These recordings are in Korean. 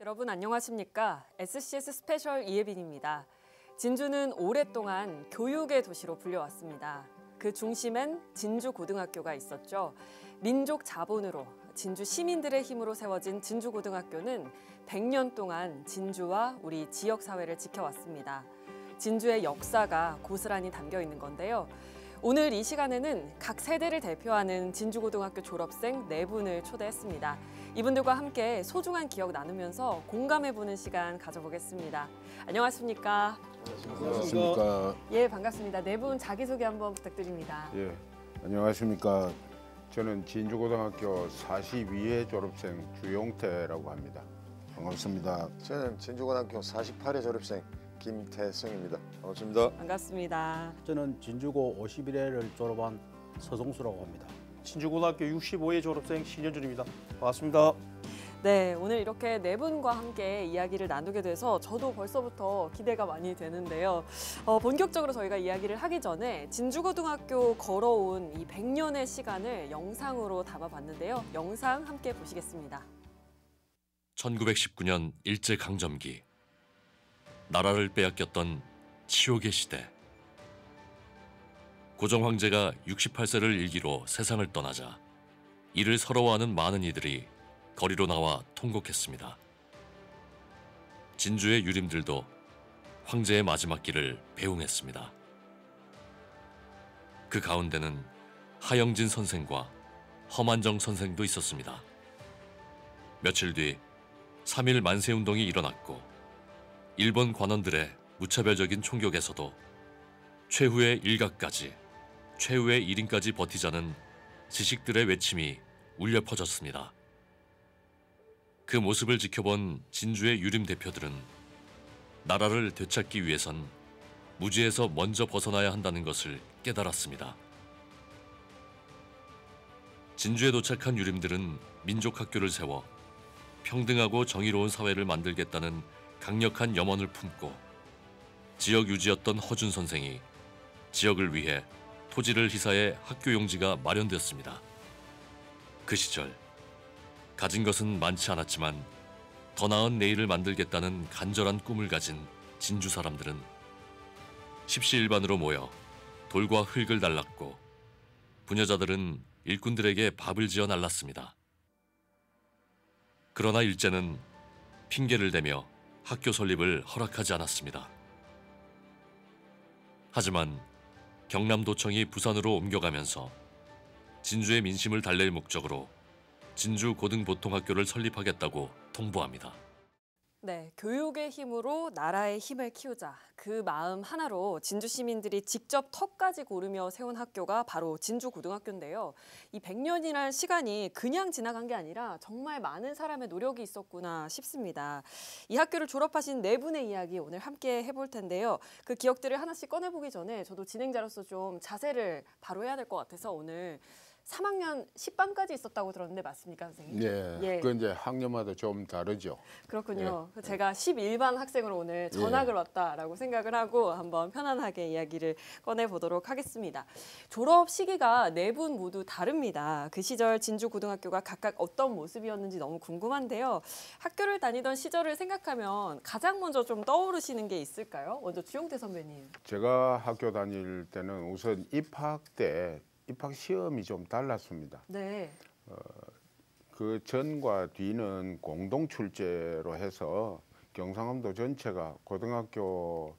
여러분 안녕하십니까? SCS 스페셜 이예빈입니다. 진주는 오랫동안 교육의 도시로 불려왔습니다. 그 중심엔 진주고등학교가 있었죠. 민족 자본으로 진주 시민들의 힘으로 세워진 진주고등학교는 100년 동안 진주와 우리 지역 사회를 지켜왔습니다. 진주의 역사가 고스란히 담겨 있는 건데요. 오늘 이 시간에는 각 세대를 대표하는 진주고등학교 졸업생 4분을 초대했습니다. 이분들과 함께 소중한 기억 나누면서 공감해보는 시간 가져보겠습니다. 안녕하십니까? 안녕하십니까? 예, 반갑습니다. 4분 자기소개 한번 부탁드립니다. 예, 안녕하십니까? 저는 진주고등학교 42회 졸업생 주용태라고 합니다. 반갑습니다. 저는 진주고등학교 48회 졸업생 김태성입니다. 반갑습니다. 반갑습니다. 저는 진주고 51회를 졸업한 서종수라고 합니다. 진주고등학교 65회 졸업생 신현준입니다. 반갑습니다. 네, 오늘 이렇게 4분과 함께 이야기를 나누게 돼서 저도 벌써부터 기대가 많이 되는데요. 본격적으로 저희가 이야기를 하기 전에 진주고등학교 걸어온 이 100년의 시간을 영상으로 담아봤는데요. 영상 함께 보시겠습니다. 1919년 일제강점기, 나라를 빼앗겼던 치욕의 시대. 고종 황제가 68세를 일기로 세상을 떠나자 이를 서러워하는 많은 이들이 거리로 나와 통곡했습니다. 진주의 유림들도 황제의 마지막 길을 배웅했습니다. 그 가운데는 하영진 선생과 허만정 선생도 있었습니다. 며칠 뒤 3.1 만세운동이 일어났고 일본 관원들의 무차별적인 총격에서도 최후의 일가까지, 최후의 1인까지 버티자는 지식들의 외침이 울려 퍼졌습니다. 그 모습을 지켜본 진주의 유림 대표들은 나라를 되찾기 위해선 무지에서 먼저 벗어나야 한다는 것을 깨달았습니다. 진주에 도착한 유림들은 민족학교를 세워 평등하고 정의로운 사회를 만들겠다는 강력한 염원을 품고 지역 유지였던 허준 선생이 지역을 위해 토지를 희사해 학교 용지가 마련되었습니다. 그 시절 가진 것은 많지 않았지만 더 나은 내일을 만들겠다는 간절한 꿈을 가진 진주 사람들은 십시일반으로 모여 돌과 흙을 날랐고 부녀자들은 일꾼들에게 밥을 지어 날랐습니다. 그러나 일제는 핑계를 대며 학교 설립을 허락하지 않았습니다. 하지만 경남도청이 부산으로 옮겨가면서 진주의 민심을 달랠 목적으로 진주고등보통학교를 설립하겠다고 통보합니다. 네, 교육의 힘으로 나라의 힘을 키우자. 그 마음 하나로 진주 시민들이 직접 턱까지 고르며 세운 학교가 바로 진주고등학교인데요. 이 100년이라는 시간이 그냥 지나간 게 아니라 정말 많은 사람의 노력이 있었구나 싶습니다. 이 학교를 졸업하신 4분의 이야기 오늘 함께 해볼 텐데요. 그 기억들을 하나씩 꺼내보기 전에 저도 진행자로서 좀 자세를 바로 해야 될 것 같아서 오늘 3학년 10반까지 있었다고 들었는데 맞습니까, 선생님? 네, 예. 그 이제 학년마다 좀 다르죠. 그렇군요. 제가 11반 학생으로 오늘 전학을 왔다라고 생각을 하고 한번 편안하게 이야기를 꺼내보도록 하겠습니다. 졸업 시기가 4분 모두 다릅니다. 그 시절 진주고등학교가 각각 어떤 모습이었는지 너무 궁금한데요. 학교를 다니던 시절을 생각하면 가장 먼저 좀 떠오르시는 게 있을까요? 먼저 주용태 선배님. 제가 학교 다닐 때는 우선 입학 시험이 좀 달랐습니다. 네. 그 전과 뒤는 공동 출제로 해서 경상남도 전체가 고등학교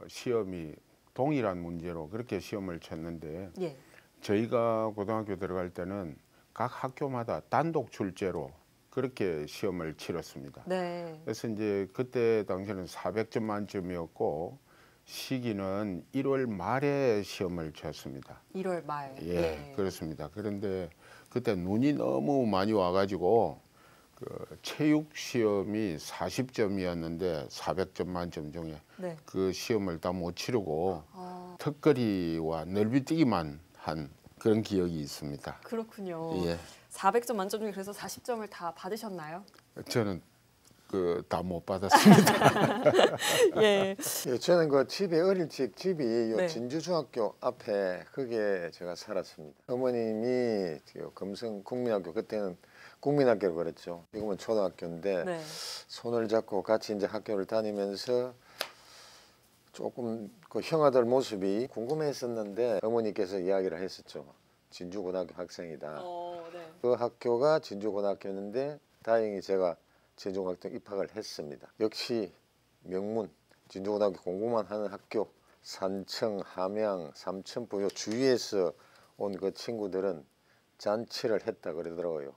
시험이 동일한 문제로 그렇게 시험을 쳤는데 예. 저희가 고등학교 들어갈 때는 각 학교마다 단독 출제로 그렇게 시험을 치렀습니다. 네. 그래서 이제 그때 당시에는 400점 만점이었고 시기는 1월 말에 시험을 쳤습니다. 1월 말. 예, 네. 그렇습니다. 그런데 그때 눈이 너무 많이 와가지고 그 체육 시험이 40점이었는데 400점 만점 중에 네. 그 시험을 다 못 치르고 턱걸이와 넓이뛰기만 한 그런 기억이 있습니다. 그렇군요. 예, 400점 만점 중에 그래서 40점을 다 받으셨나요? 저는 다 못 받았습니다. 예. 예, 저는 그 집이 어릴 적 집이 요 네. 진주중학교 앞에 거기에 제가 살았습니다. 어머님이 금성국민학교 그때는 국민학교를 그랬죠. 지금은 초등학교인데 네. 손을 잡고 같이 이제 학교를 다니면서 조금 그 형아들 모습이 궁금했었는데 어머니께서 이야기를 했었죠. 진주고등학교 학생이다. 네. 그 학교가 진주고등학교였는데 다행히 제가 진주고등학교 입학을 했습니다. 역시 명문 진주고등학교 공부만 하는 학교, 산청, 함양, 삼천포 주위에서 온 그 친구들은 잔치를 했다 그러더라고요.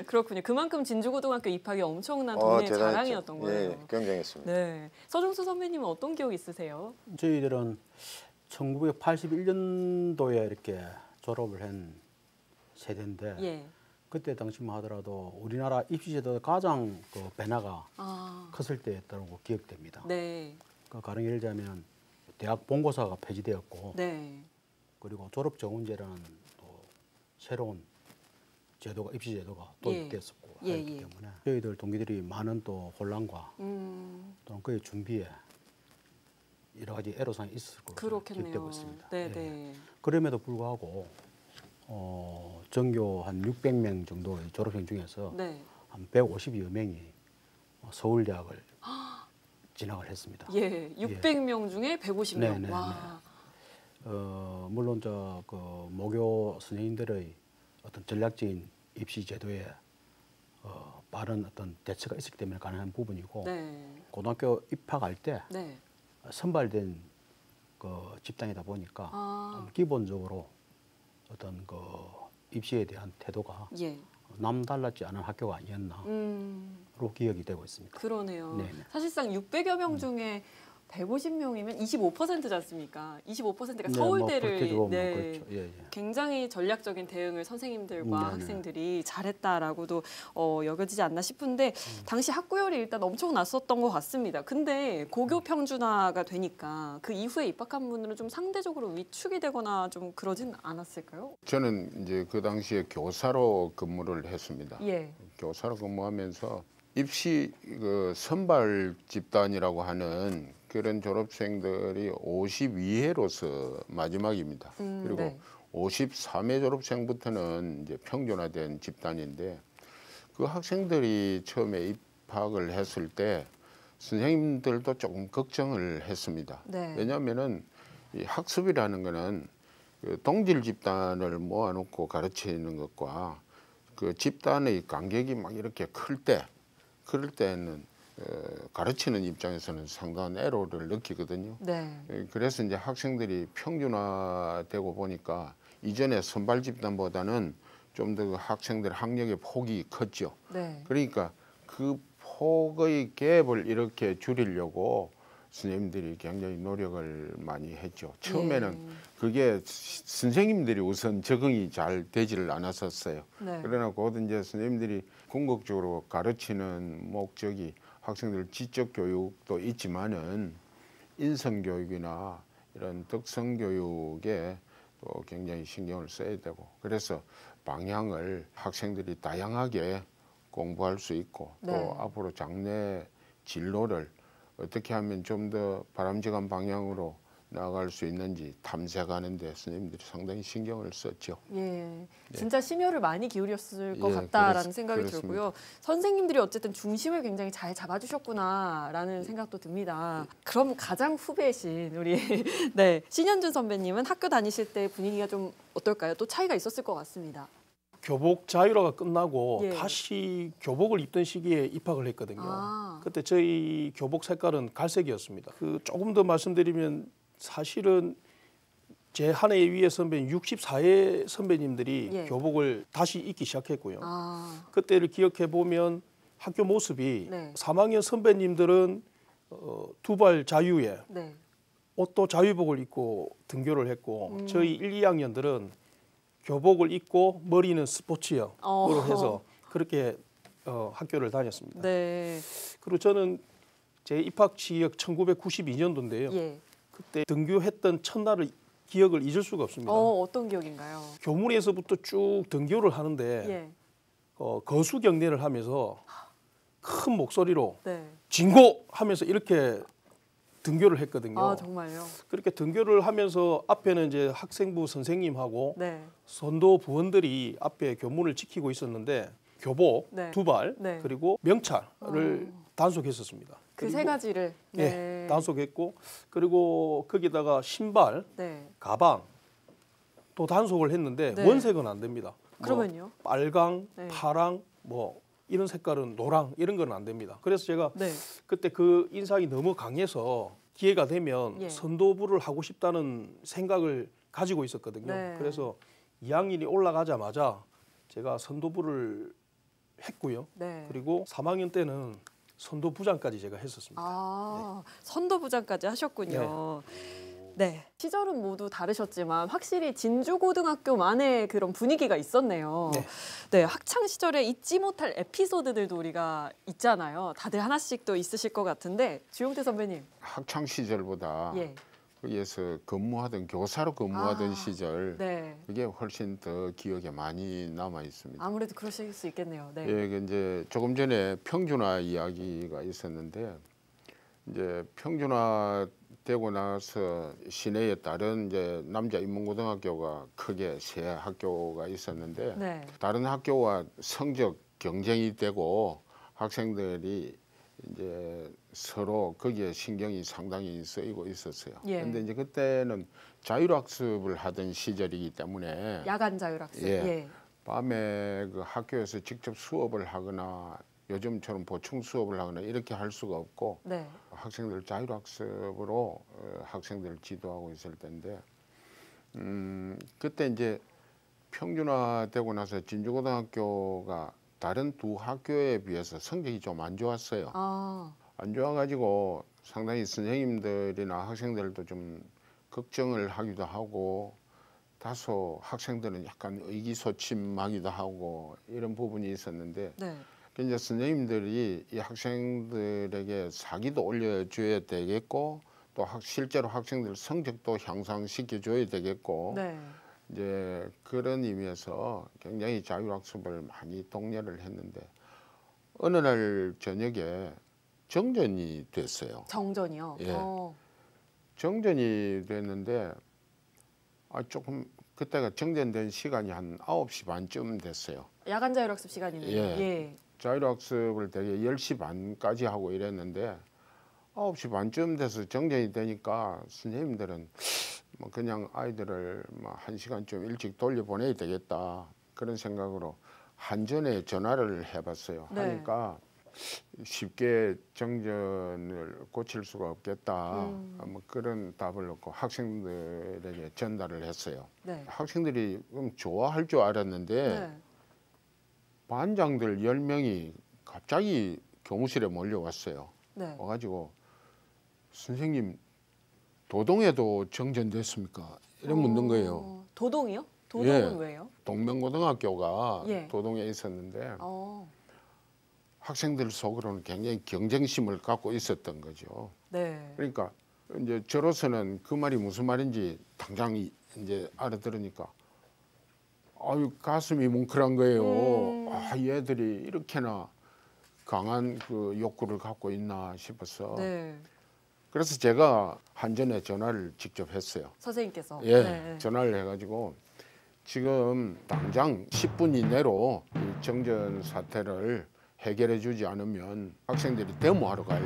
그렇군요. 그만큼 진주고등학교 입학이 엄청난 동네 대단했죠. 자랑이었던 거예요. 예, 굉장했습니다. 네. 서중수 선배님은 어떤 기억 있으세요? 저희들은 1981년도에 이렇게 졸업을 한 세대인데 예. 그때 당시만 하더라도 우리나라 입시제도 가장 그 변화가 컸을 때였다고 기억됩니다. 네. 그 가령 예를 들자면 대학 본고사가 폐지되었고 네. 그리고 졸업 정원제라는 또 새로운 제도가 입시 제도가 도입됐었고 예, 했기 예. 때문에 저희들 동기들이 많은 또 혼란과 또는 그의 준비에 여러 가지 애로사항이 있을 것으로 그렇겠네요. 기억되고 있습니다. 네, 예. 네. 그럼에도 불구하고 전교 한 600명 정도의 졸업생 중에서 네. 한 150여 명이 서울대학을 진학을 했습니다. 예. 600명 중에 150명. 네, 네, 와. 물론 그 모교 선생님들의 어떤 전략적인 입시 제도에 빠른 어떤 대처가 있었기 때문에 가능한 부분이고 네. 고등학교 입학할 때 네. 선발된 그 집단이다 보니까 기본적으로 어떤 그 입시에 대한 태도가 예. 남달랐지 않은 학교가 아니었나로 기억이 되고 있습니다. 그러네요. 네네. 사실상 600여 명 중에 150명이면 25%지 않습니까? 25%가 네, 서울대를 그렇게 뭐 네, 그렇죠. 예, 예. 굉장히 전략적인 대응을 선생님들과 네네. 학생들이 잘했다라고도 여겨지지 않나 싶은데 당시 학구열이 일단 엄청 났었던 것 같습니다. 근데 고교 평준화가 되니까 그 이후에 입학한 분들은 좀 상대적으로 위축이 되거나 좀 그러진 않았을까요? 저는 이제 그 당시에 교사로 근무를 했습니다. 예. 교사로 근무하면서 입시 그 선발 집단이라고 하는 그런 졸업생들이 52회로서 마지막입니다. 그리고 네. 53회 졸업생부터는 이제 평준화된 집단인데 그 학생들이 처음에 입학을 했을 때 선생님들도 조금 걱정을 했습니다. 네. 왜냐하면은 이 학습이라는 거는 그 동질 집단을 모아놓고 가르치는 것과 그 집단의 간격이 막 이렇게 그럴 때는 가르치는 입장에서는 상당한 애로를 느끼거든요. 네. 그래서 이제 학생들이 평준화되고 보니까 이전에 선발 집단보다는 좀 더 학생들 학력의 폭이 컸죠. 네. 그러니까 그 폭의 갭을 이렇게 줄이려고 선생님들이 굉장히 노력을 많이 했죠. 처음에는 그게 선생님들이 우선 적응이 잘 되지를 않았었어요. 네. 그러나 곧 이제 선생님들이 궁극적으로 가르치는 목적이 학생들 지적 교육도 있지만은 인성 교육이나 이런 덕성 교육에 또 굉장히 신경을 써야 되고 그래서 방향을 학생들이 다양하게 공부할 수 있고 또 네. 앞으로 장래 진로를 어떻게 하면 좀 더 바람직한 방향으로 나아갈 수 있는지 탐색하는 데 선생님들이 상당히 신경을 썼죠. 예, 진짜 심혈을 많이 기울였을 것 예, 같다라는 생각이 그렇습니다. 들고요. 선생님들이 어쨌든 중심을 굉장히 잘 잡아주셨구나라는 생각도 듭니다. 그럼 가장 후배신 우리 네, 신현준 선배님은 학교 다니실 때 분위기가 좀 어떨까요? 또 차이가 있었을 것 같습니다. 교복 자율화가 끝나고 예. 다시 교복을 입던 시기에 입학을 했거든요. 그때 저희 교복 색깔은 갈색이었습니다. 그 조금 더 말씀드리면 사실은 제 한 해 위에 선배님 64회 선배님들이 예. 교복을 다시 입기 시작했고요. 아, 그때를 기억해 보면 학교 모습이 네. 3학년 선배님들은 두발 자유에 네. 옷도 자유복을 입고 등교를 했고 저희 1, 2학년들은 교복을 입고 머리는 스포츠형으로 해서 그렇게 학교를 다녔습니다. 네. 그리고 저는 제 입학 시기가 1992년도인데요. 예. 그때 등교했던 첫날을 기억을 잊을 수가 없습니다. 어떤 기억인가요? 교문에서부터 쭉 등교를 하는데 예. 거수 경례를 하면서 큰 목소리로 네. 진고 하면서 이렇게 등교를 했거든요. 아, 정말요? 그렇게 등교를 하면서 앞에는 이제 학생부 선생님하고 네. 선도 부원들이 앞에 교문을 지키고 있었는데 교복 네. 2발 네. 그리고 명찰을 단속했었습니다. 그 세 가지를 네, 단속했고 그리고 거기다가 신발, 네. 가방 또 단속을 했는데 네. 원색은 안 됩니다. 그러면요? 뭐 빨강, 네. 파랑, 뭐 이런 색깔은 노랑 이런 건 안 됩니다. 그래서 제가 네. 그때 그 인상이 너무 강해서 기회가 되면 예. 선도부를 하고 싶다는 생각을 가지고 있었거든요. 네. 그래서 2학년이 올라가자마자 제가 선도부를 했고요. 네. 그리고 3학년 때는 선도부장까지 제가 했었습니다. 아, 선도부장까지 하셨군요. 네. 시절은 모두 다르셨지만 확실히 진주고등학교만의 그런 분위기가 있었네요. 네. 네, 학창 시절에 잊지 못할 에피소드들도 우리가 있잖아요. 다들 하나씩 또 있으실 것 같은데 주용태 선배님. 학창 시절보다 예. 거기에서 근무하던 교사로 근무하던 시절 네. 그게 훨씬 더 기억에 많이 남아 있습니다. 아무래도 그러실 수 있겠네요. 네. 예, 그 이제 조금 전에 평준화 이야기가 있었는데 이제 평준화 되고 나서 시내에 다른 이제 남자 인문고등학교가 크게 세 학교가 있었는데 네. 다른 학교와 성적 경쟁이 되고 학생들이 이제 서로 거기에 신경이 상당히 쓰이고 있었어요. 예. 근데 이제 그때는 자율학습을 하던 시절이기 때문에 야간 자율학습. 예. 예. 밤에 그 학교에서 직접 수업을 하거나 요즘처럼 보충 수업을 하거나 이렇게 할 수가 없고 네. 학생들 자율학습으로 학생들을 지도하고 있을 텐데 그때 이제 평준화되고 나서 진주고등학교가 다른 두 학교에 비해서 성적이 좀 안 좋았어요. 아, 안 좋아가지고 상당히 선생님들이나 학생들도 좀 걱정을 하기도 하고 다소 학생들은 약간 의기소침하기도 하고 이런 부분이 있었는데 네. 이제 선생님들이 이 학생들에게 사기도 올려줘야 되겠고 또 실제로 학생들 성적도 향상시켜줘야 되겠고 네. 이제 그런 의미에서 굉장히 자율학습을 많이 독려를 했는데 어느 날 저녁에 정전이 됐어요. 정전이요. 예. 정전이 됐는데 조금 그때가 정전된 시간이 한 9시 반쯤 됐어요. 야간 자율학습 시간이네요. 예. 예. 자율학습을 되게 10시 반까지 하고 이랬는데 9시 반쯤 돼서 정전이 되니까 선생님들은 뭐 그냥 아이들을 뭐 1시간쯤 일찍 돌려보내야 되겠다 그런 생각으로 한전에 전화를 해봤어요. 네. 하니까 쉽게 정전을 고칠 수가 없겠다. 뭐 그런 답을 얻고 학생들에게 전달을 했어요. 네. 학생들이 좋아할 줄 알았는데 네. 반장들 10명이 갑자기 교무실에 몰려왔어요. 네. 와가지고 선생님 도동에도 정전됐습니까? 이런 묻는 거예요. 도동이요? 도동은 예. 왜요? 동명고등학교가 예. 도동에 있었는데 어. 학생들 속으로는 굉장히 경쟁심을 갖고 있었던 거죠. 네. 그러니까 이제 저로서는 그 말이 무슨 말인지 당장 이제 알아들으니까 아유 가슴이 뭉클한 거예요. 아 얘들이 이렇게나 강한 그 욕구를 갖고 있나 싶어서 네. 그래서 제가 한전에 전화를 직접 했어요. 선생님께서. 예, 네. 전화를 해가지고 지금 당장 10분 이내로 이 정전 사태를 해결해 주지 않으면 학생들이 데모하러 갈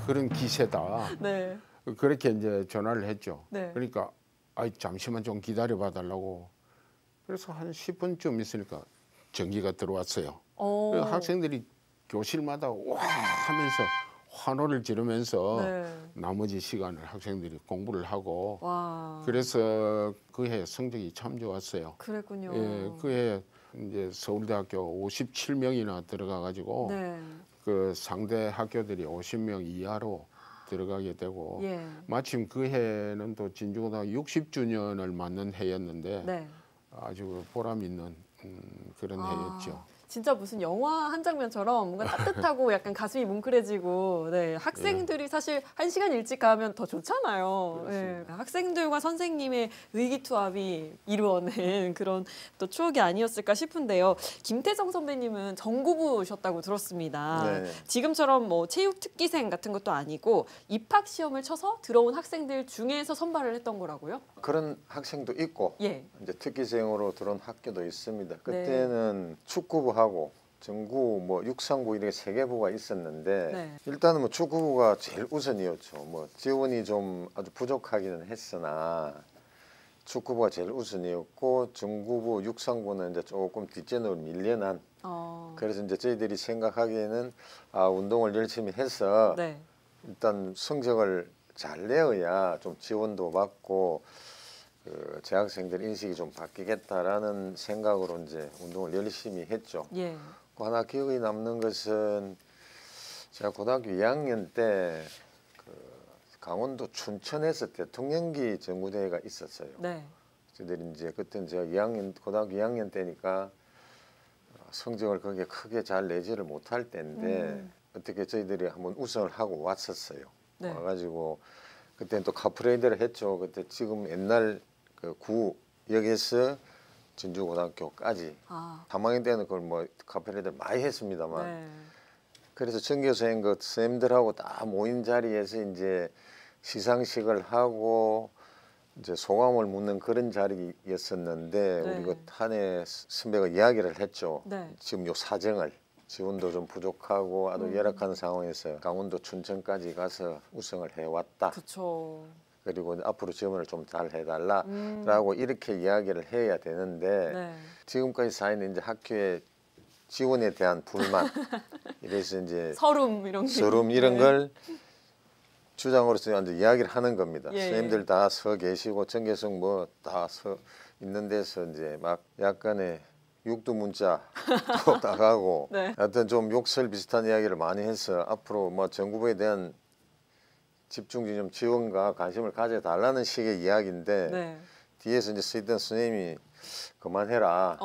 그런 기세다. 네. 그렇게 이제 전화를 했죠. 네. 그러니까 잠시만 좀 기다려 봐달라고. 그래서 한 10분쯤 있으니까 전기가 들어왔어요. 그래서 학생들이 교실마다 와 하면서 환호를 지르면서 네. 나머지 시간을 학생들이 공부를 하고 와. 그래서 그 해 성적이 참 좋았어요. 그랬군요. 예, 그 해 이제 서울대학교 57명이나 들어가 가지고 네. 그 상대 학교들이 50명 이하로 들어가게 되고 예. 마침 그 해는 또 진주고등학교 60주년을 맞는 해였는데 네. 아주 보람 있는 그런 해였죠. 진짜 무슨 영화 한 장면처럼 뭔가 따뜻하고 약간 가슴이 뭉클해지고 네, 학생들이 사실 1시간 일찍 가면 더 좋잖아요. 네, 학생들과 선생님의 의기투합이 이루어낸 그런 또 추억이 아니었을까 싶은데요. 김태정 선배님은 정구부셨다고 들었습니다. 네. 지금처럼 뭐 체육 특기생 같은 것도 아니고 입학 시험을 쳐서 들어온 학생들 중에서 선발을 했던 거라고요? 그런 학생도 있고 예. 이제 특기생으로 들어온 학교도 있습니다. 그때는 축구부하고 정구, 뭐 육상부 이렇게 3개부가 있었는데 네. 일단은 뭐 축구부가 제일 우선이었죠. 뭐 지원이 좀 아주 부족하기는 했으나 축구부가 제일 우선이었고 정구부, 육상부는 이제 조금 뒷전으로 밀려난. 그래서 이제 저희들이 생각하기에는 운동을 열심히 해서 네. 일단 성적을 잘 내어야 좀 지원도 받고 그 재학생들 인식이 좀 바뀌겠다라는 생각으로 이제 운동을 열심히 했죠. 예. 하나 기억이 남는 것은 제가 고등학교 2학년 때 그 강원도 춘천에서 대통령기 전구대회가 있었어요. 네. 저희들이 이제 그때는 제가 고등학교 2학년 때니까 성적을 거기에 크게 잘 내지를 못할 때인데 어떻게 저희들이 한번 우승을 하고 왔었어요. 네. 와가지고 그때는 또 카프레이드를 했죠. 그때 지금 옛날 그 구역에서 진주고등학교까지 3학년 때는 그걸 뭐 카프레이드 많이 했습니다만 네. 그래서 전교생 그 선생님들하고 다 모인 자리에서 이제 시상식을 하고 이제 소감을 묻는 그런 자리였었는데 네. 우리 그 한해 선배가 이야기를 했죠. 네. 지금 요 사정을 지원도 좀 부족하고 아주 열악한 상황에서 강원도 춘천까지 가서 우승을 해왔다. 그렇죠. 그리고 앞으로 지원을 좀 잘 해달라라고 이렇게 이야기를 해야 되는데 네. 지금까지 쌓인 이제 학교의 지원에 대한 불만 이래서 이제 서름 이런 게. 서름 이런 네. 걸 주장으로서 이제 이야기를 하는 겁니다. 예, 선생님들 다 서 계시고 전교생 뭐 다 서 있는 데서 이제 막 약간의 육두문자도 나가고 네. 하여튼 좀 욕설 비슷한 이야기를 많이 해서 앞으로 뭐 정부에 대한 집중 좀 지원과 관심을 가져달라는 식의 이야기인데 네. 뒤에서 이제 쓰이던 선생님이 그만해라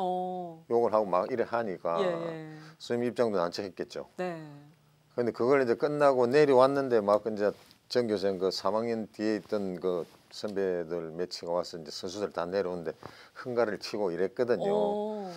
욕을 하고 막 이래 하니까 예, 예. 선생님 입장도 난처했겠죠. 네. 근데 그걸 이제 끝나고 내려왔는데 막 이제 전교생 그 3학년 뒤에 있던 그 선배들 매치가 와서 이제 선수들 다 내려오는데 흥가를 치고 이랬거든요.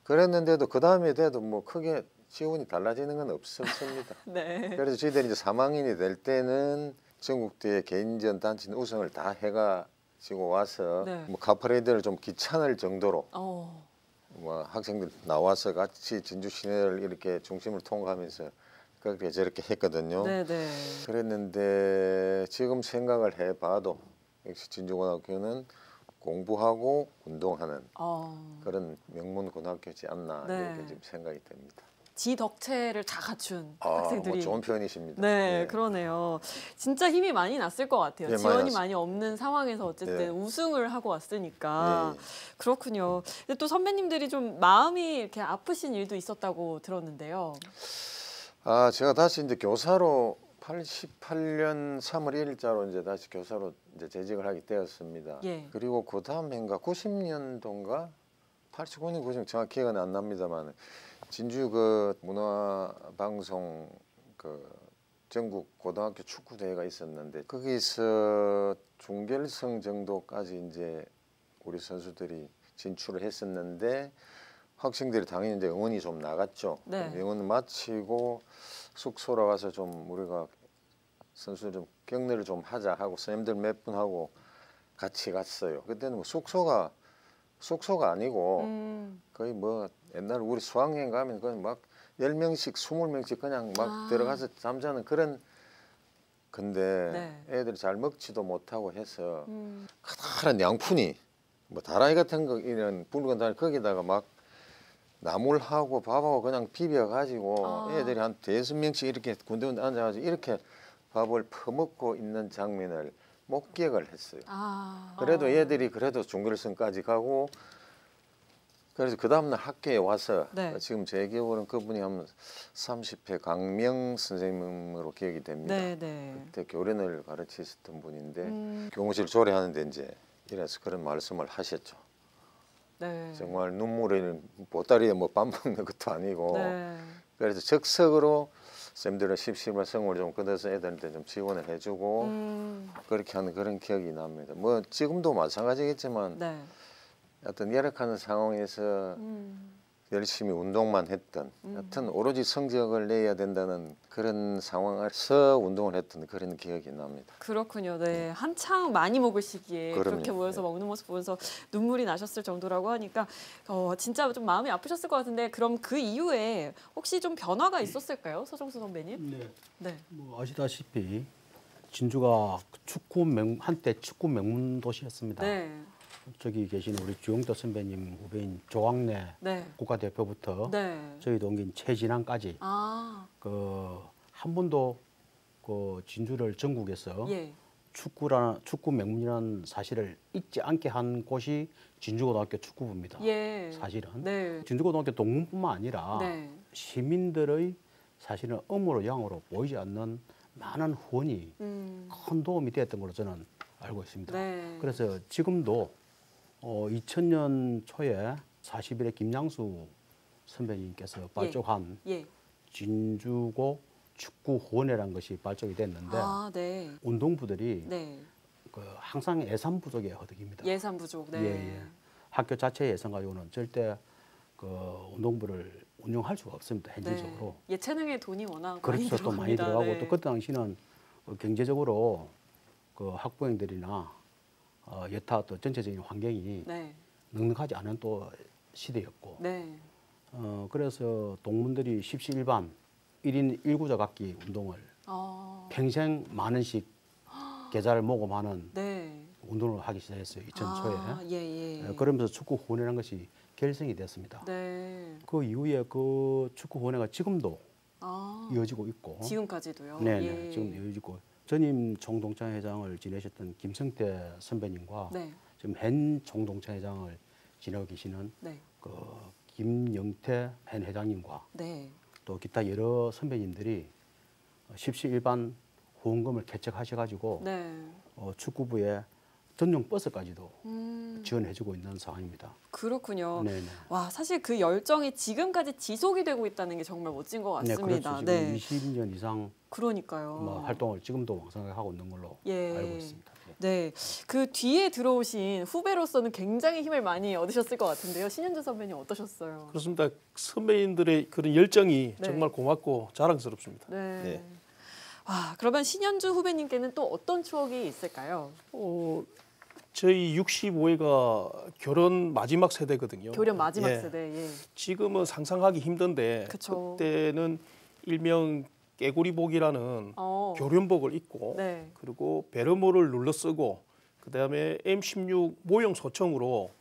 그랬는데도 그 다음에 돼도 뭐 크게 지원이 달라지는 건 없었습니다. 네. 그래서 저희들이 이제 3학년이 될 때는 전국대회 개인전 단체는 우승을 다 해가지고 와서 네. 뭐 카프레이드를 좀 귀찮을 정도로 어. 뭐 학생들 나와서 같이 진주 시내를 이렇게 중심을 통과하면서 그렇게 저렇게 했거든요. 네네. 그랬는데 지금 생각을 해봐도 역시 진주고등학교는 공부하고 운동하는 그런 명문 고등학교지 않나 네. 이렇게 지금 생각이 됩니다. 지덕체를 다 갖춘 학생들이. 뭐 좋은 표현이십니다. 네, 예. 그러네요. 진짜 힘이 많이 났을 것 같아요. 예, 지원이 많이 많이 없는 상황에서 어쨌든 예. 우승을 하고 왔으니까. 예. 그렇군요. 근데 또 선배님들이 좀 마음이 이렇게 아프신 일도 있었다고 들었는데요. 제가 다시 이제 교사로 88년 3월 1일자로 이제 다시 교사로 이제 재직을 하게 되었습니다. 예. 그리고 그 다음 해인가 90년도인가 89년 90년 정확히 기억은 안 납니다만 진주 그 문화방송 그 전국 고등학교 축구 대회가 있었는데 거기서 준결승 정도까지 이제 우리 선수들이 진출을 했었는데 학생들이 당연히 이제 응원이 좀 나갔죠. 네. 응원 마치고 숙소로 가서 좀 우리가 선수들 좀 격려를 좀 하자 하고 선생님들 몇 분하고 같이 갔어요. 그때는 뭐 숙소가 아니고 거의 뭐 옛날 우리 수학여행 가면 그냥 막 10명씩 20명씩 그냥 막 들어가서 잠자는 그런 근데 네. 애들이 잘 먹지도 못하고 해서 커다란 양푼이 뭐 다라이 같은 거 이런 붉은 다리 거기다가 막 나물하고 밥하고 그냥 비벼가지고 애들이 한 5명씩 이렇게 군데군데 앉아가지고 이렇게 밥을 퍼먹고 있는 장면을 목격을 했어요. 그래도 애들이 그래도 준결승까지 가고 그래서 그 다음날 학교에 와서 네. 지금 제 기억으로는 그분이 한 30회 강명 선생님으로 기억이 됩니다. 네, 네. 그때 교련을 가르치셨던 분인데 교무실 조례하는데 이제 이래서 그런 말씀을 하셨죠. 네. 정말 눈물을 보따리에 뭐 밥 먹는 것도 아니고 네. 그래서 적석으로 쌤들은 십시일반 성을 좀 걷어서 애들한테 좀 지원을 해주고 그렇게 하는 그런 기억이 납니다. 뭐 지금도 마찬가지겠지만 네. 어떤 열악한 상황에서 열심히 운동만 했던 하여튼 오로지 성적을 내야 된다는 그런 상황에서 운동을 했던 그런 기억이 납니다. 그렇군요. 네, 한창 많이 먹을 시기에 그럼요. 그렇게 모여서 네. 먹는 모습 보면서 눈물이 나셨을 정도라고 하니까 진짜 좀 마음이 아프셨을 것 같은데 그럼 그 이후에 혹시 좀 변화가 있었을까요, 서정수 선배님? 네. 네. 뭐 아시다시피 진주가 한때 축구 명문 도시였습니다. 네. 저기 계신 우리 주영도 선배님 후배인 조광래 네. 국가대표부터 네. 저희 동기인 최진환까지 아, 그 한 번도 그 진주를 전국에서 예. 축구 명문이라는 사실을 잊지 않게 한 곳이 진주고등학교 축구부입니다. 예. 사실은 네. 진주고등학교 동문뿐만 아니라 네. 시민들의 사실은 음으로 양으로 보이지 않는 많은 후원이 큰 도움이 되었던 걸로 저는 알고 있습니다. 네. 그래서 지금도 2000년 초에 40일에 김양수 선배님께서 발족한 예. 진주고 축구후원회라는 것이 발족이 됐는데 아, 네. 운동부들이 네. 그 항상 예산 부족에 허덕입니다. 예산 부족. 네. 예. 학교 자체 예산 가지고는 절대 그 운동부를 운영할 수가 없습니다. 현실적으로. 네. 예체능에 돈이 워낙 많이 그렇죠. 또 많이 들어갑니다. 들어가고 네. 또 그때 당시는 경제적으로 그 학부형들이나 여타 또 전체적인 환경이 네. 넉넉하지 않은 또 시대였고 네. 그래서 동문들이 십시일반 1인 1구적 악기 운동을 평생 만 원씩 계좌를 모금하는 네. 운동을 하기 시작했어요. 2000초에. 아, 예, 예. 그러면서 축구 후원회라는 것이 결성이 됐습니다. 네. 그 이후에 그 축구 후원회가 지금도 아, 이어지고 있고 지금까지도요. 네네 예. 지금 이어지고 전임 총동창 회장을 지내셨던 김성태 선배님과 네. 지금 현 총동창 회장을 지내고 계시는 네. 그 김영태 현 회장님과 네. 또 기타 여러 선배님들이 십시일반 후원금을 개척하셔가지고 네. 축구부에 전용 버스까지도 음, 지원해주고 있는 상황입니다. 그렇군요. 네네. 와, 사실 그 열정이 지금까지 지속이 되고 있다는 게 정말 멋진 것 네, 같습니다. 그렇죠. 네. 지금 20년 이상 그러니까요. 뭐 활동을 지금도 왕성하게 하고 있는 걸로 예. 알고 있습니다. 네. 네, 그 뒤에 들어오신 후배로서는 굉장히 힘을 많이 얻으셨을 것 같은데요. 신현주 선배님 어떠셨어요? 그렇습니다. 선배님들의 그런 열정이 네. 정말 고맙고 자랑스럽습니다. 네. 네. 와, 그러면 신현주 후배님께는 또 어떤 추억이 있을까요? 저희 65회가 결혼 마지막 세대거든요. 교련 마지막 예. 세대. 예. 지금은 상상하기 힘든데 그쵸. 그때는 일명 깨구리복이라는 교련복을 입고 네. 그리고 베르모를 눌러 쓰고 그다음에 M16 모형 소총으로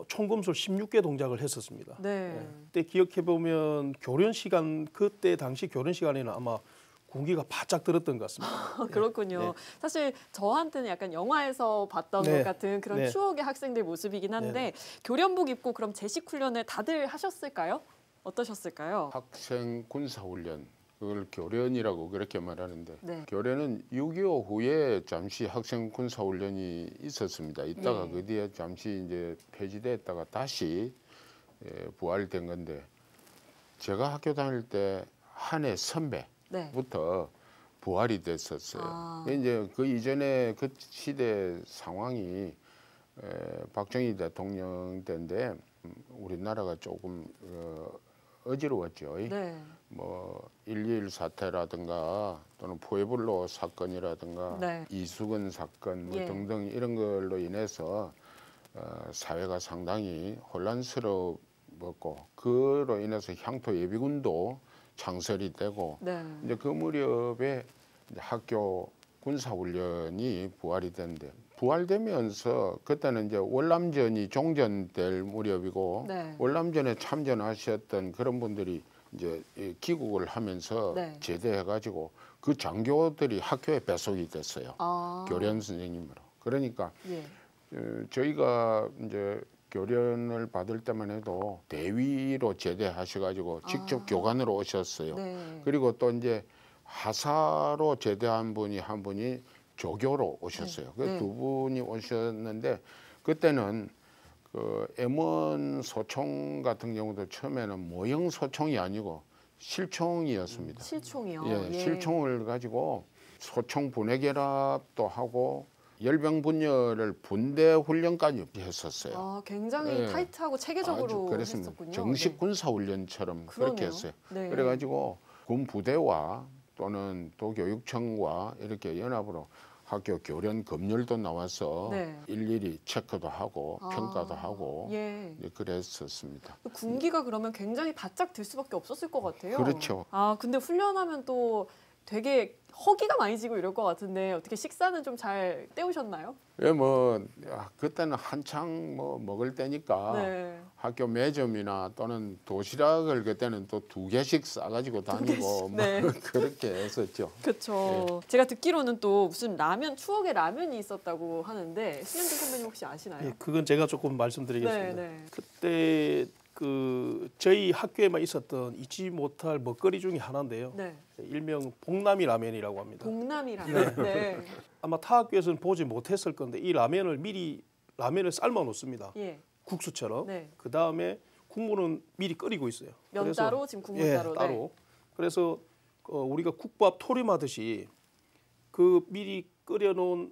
총검술 16개 동작을 했었습니다. 네. 그때 기억해 보면 교련 시간 그때 당시 교련 시간에는 아마 군기가 바짝 들었던 것 같습니다. 그렇군요. 네. 사실 저한테는 약간 영화에서 봤던 네. 것 같은 그런 네. 추억의 학생들 모습이긴 한데 네. 교련복 입고 그럼 제식 훈련을 다들 하셨을까요? 어떠셨을까요? 학생 군사훈련 그걸 교련이라고 그렇게 말하는데 네. 교련은 6.25 후에 잠시 학생 군사훈련이 있었습니다. 있다가 예. 그 뒤에 잠시 이제 폐지됐다가 다시 부활된 건데 제가 학교 다닐 때 한 해 선배 네. 부터 부활이 됐었어요. 아. 이제 그 이전에 그 시대 상황이 박정희 대통령 때인데 우리나라가 조금 어지러웠죠. 네. 뭐 1.21 사태라든가 또는 푸에블로 사건이라든가 네. 이수근 사건 뭐 예. 등등 이런 걸로 인해서 사회가 상당히 혼란스러웠고 그로 인해서 향토 예비군도 창설이 되고 네. 이제 그 무렵에 이제 학교 군사훈련이 부활이 됐는데 부활되면서 그때는 이제 월남전이 종전될 무렵이고 네. 월남전에 참전하셨던 그런 분들이 이제 귀국을 하면서 네. 제대해가지고 그 장교들이 학교에 배속이 됐어요. 아. 교련 선생님으로. 그러니까 예. 저희가 이제 교련을 받을 때만 해도 대위로 제대하셔가지고 직접 교관으로 오셨어요. 네. 그리고 또 이제 하사로 제대한 분이 한 분이 조교로 오셨어요. 그 네. 두 분이 오셨는데 그때는 그 M1 소총 같은 경우도 처음에는 모형 소총이 아니고 실총이었습니다. 실총이요. 예, 실총을 가지고 소총 분해 결합도 하고 열병 분열을 분대 훈련까지 했었어요. 아, 굉장히 네. 타이트하고 아주 체계적으로 그랬습니다. 했었군요. 정식 네. 군사 훈련처럼 그러네요. 그렇게 했어요. 네. 그래가지고 군 부대와 또는 도교육청과 이렇게 연합으로 학교 교련 검열도 나와서 네. 일일이 체크도 하고 아, 평가도 하고 예. 이제 그랬었습니다. 군기가 그러면 굉장히 바짝 들 수밖에 없었을 것 같아요. 그렇죠. 아, 근데 훈련하면 또 되게 허기가 많이 지고 이럴 것 같은데 어떻게 식사는 좀 잘 때우셨나요? 왜 뭐 그때는 한창 뭐 먹을 때니까 네. 학교 매점이나 또는 도시락을 그때는 또 2개씩 싸가지고 다니고 뭐 네. 그렇게 했었죠. 그렇죠. 제가 듣기로는 또 무슨 라면 추억의 라면이 있었다고 하는데 신현준 선배님 혹시 아시나요? 예, 그건 제가 조금 말씀드리겠습니다. 네. 그때 저희 학교에만 있었던 잊지 못할 먹거리 중에 하나인데요. 네. 일명 봉남이 라면이라고 합니다. 봉남이 라면. 네. 아마 타 학교에서는 보지 못했을 건데 이 라면을 미리 라면을 삶아 놓습니다. 예. 국수처럼. 네. 그 다음에 국물은 미리 끓이고 있어요. 면 그래서- 따로 지금 국물 예, 따로. 네. 따로. 그래서 우리가 국밥 토렴하듯이 그 미리 끓여놓은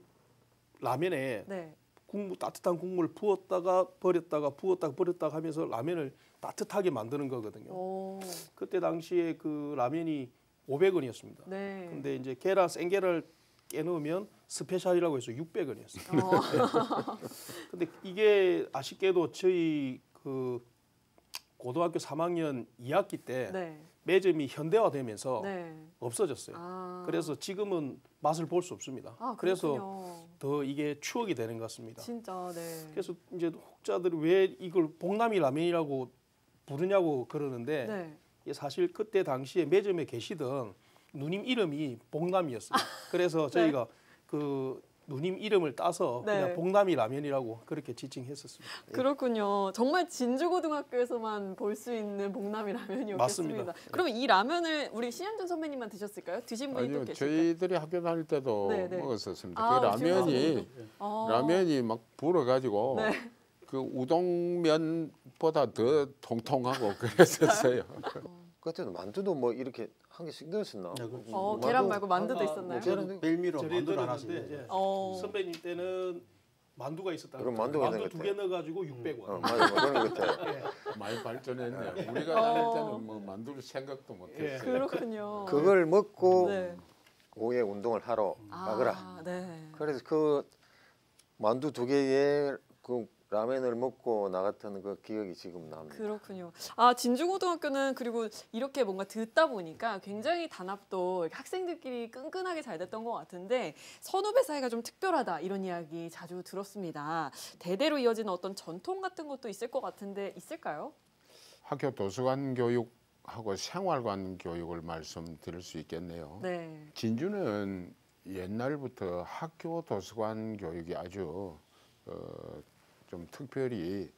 라면에 네. 국물 따뜻한 국물 부었다가 버렸다가 부었다가 버렸다가 하면서 라면을 따뜻하게 만드는 거거든요. 오. 그때 당시에 그 라면이 500원이었습니다. 네. 근데 이제 계란 생계를 깨넣으면 스페셜이라고 해서 600원이었어요. 근데 이게 아쉽게도 저희 그 고등학교 3학년 2학기 때 네. 매점이 현대화되면서 네. 없어졌어요. 아. 그래서 지금은 맛을 볼 수 없습니다. 아, 그래서 그렇군요. 더 이게 추억이 되는 것 같습니다. 진짜 네. 그래서 이제 혹자들이 왜 이걸 봉남이 라면이라고 부르냐고 그러는데 네. 이게 사실 그때 당시에 매점에 계시던 누님 이름이 봉남이었어요. 그래서 저희가 그 누님 이름을 따서 네. 그냥 봉남이 라면이라고 그렇게 지칭했었습니다. 그렇군요. 정말 진주고등학교에서만 볼 수 있는 봉남이 라면이었겠습니다. 맞습니다. 그러면 이 라면을 우리 신현준 선배님만 드셨을까요? 드신 분이 또 아니요, 계실까요? 저희들이 학교 다닐 때도 네, 네. 먹었었습니다. 아, 그 라면이 어. 라면이 막 불어가지고 네. 그 우동면보다 더 통통하고 그랬었어요. 그때는 만두도 뭐 이렇게 한 개씩 넣었었나? 네, 그렇죠. 만두- 계란 말고 만두도 있었나요? 계란 벨미로 저희 만두를 때는 하나씩. 근데 이제 어. 선배님 때는 만두가 있었다. 그럼 만두가 있는 만두 것 2개 넣어가지고 600원. 맞아, 뭐 그런 것 같아. 많이 발전했네. 우리가 다닐 때는 뭐 만두를 생각도 못했어요. 그렇군요. 그걸 먹고 네. 오후에 운동을 하러 가거라. 아, 네. 그래서 그 만두 2개에 그 라면을 먹고 나갔던 그 기억이 지금 납니다. 그렇군요. 아, 진주고등학교는 그리고 이렇게 뭔가 듣다 보니까 굉장히 단합도 이렇게 학생들끼리 끈끈하게 잘 됐던 것 같은데 선후배 사이가 좀 특별하다 이런 이야기 자주 들었습니다. 대대로 이어지는 어떤 전통 같은 것도 있을 것 같은데 있을까요? 학교 도서관 교육하고 생활관 교육을 말씀드릴 수 있겠네요. 네. 진주는 옛날부터 학교 도서관 교육이 아주 좀 특별히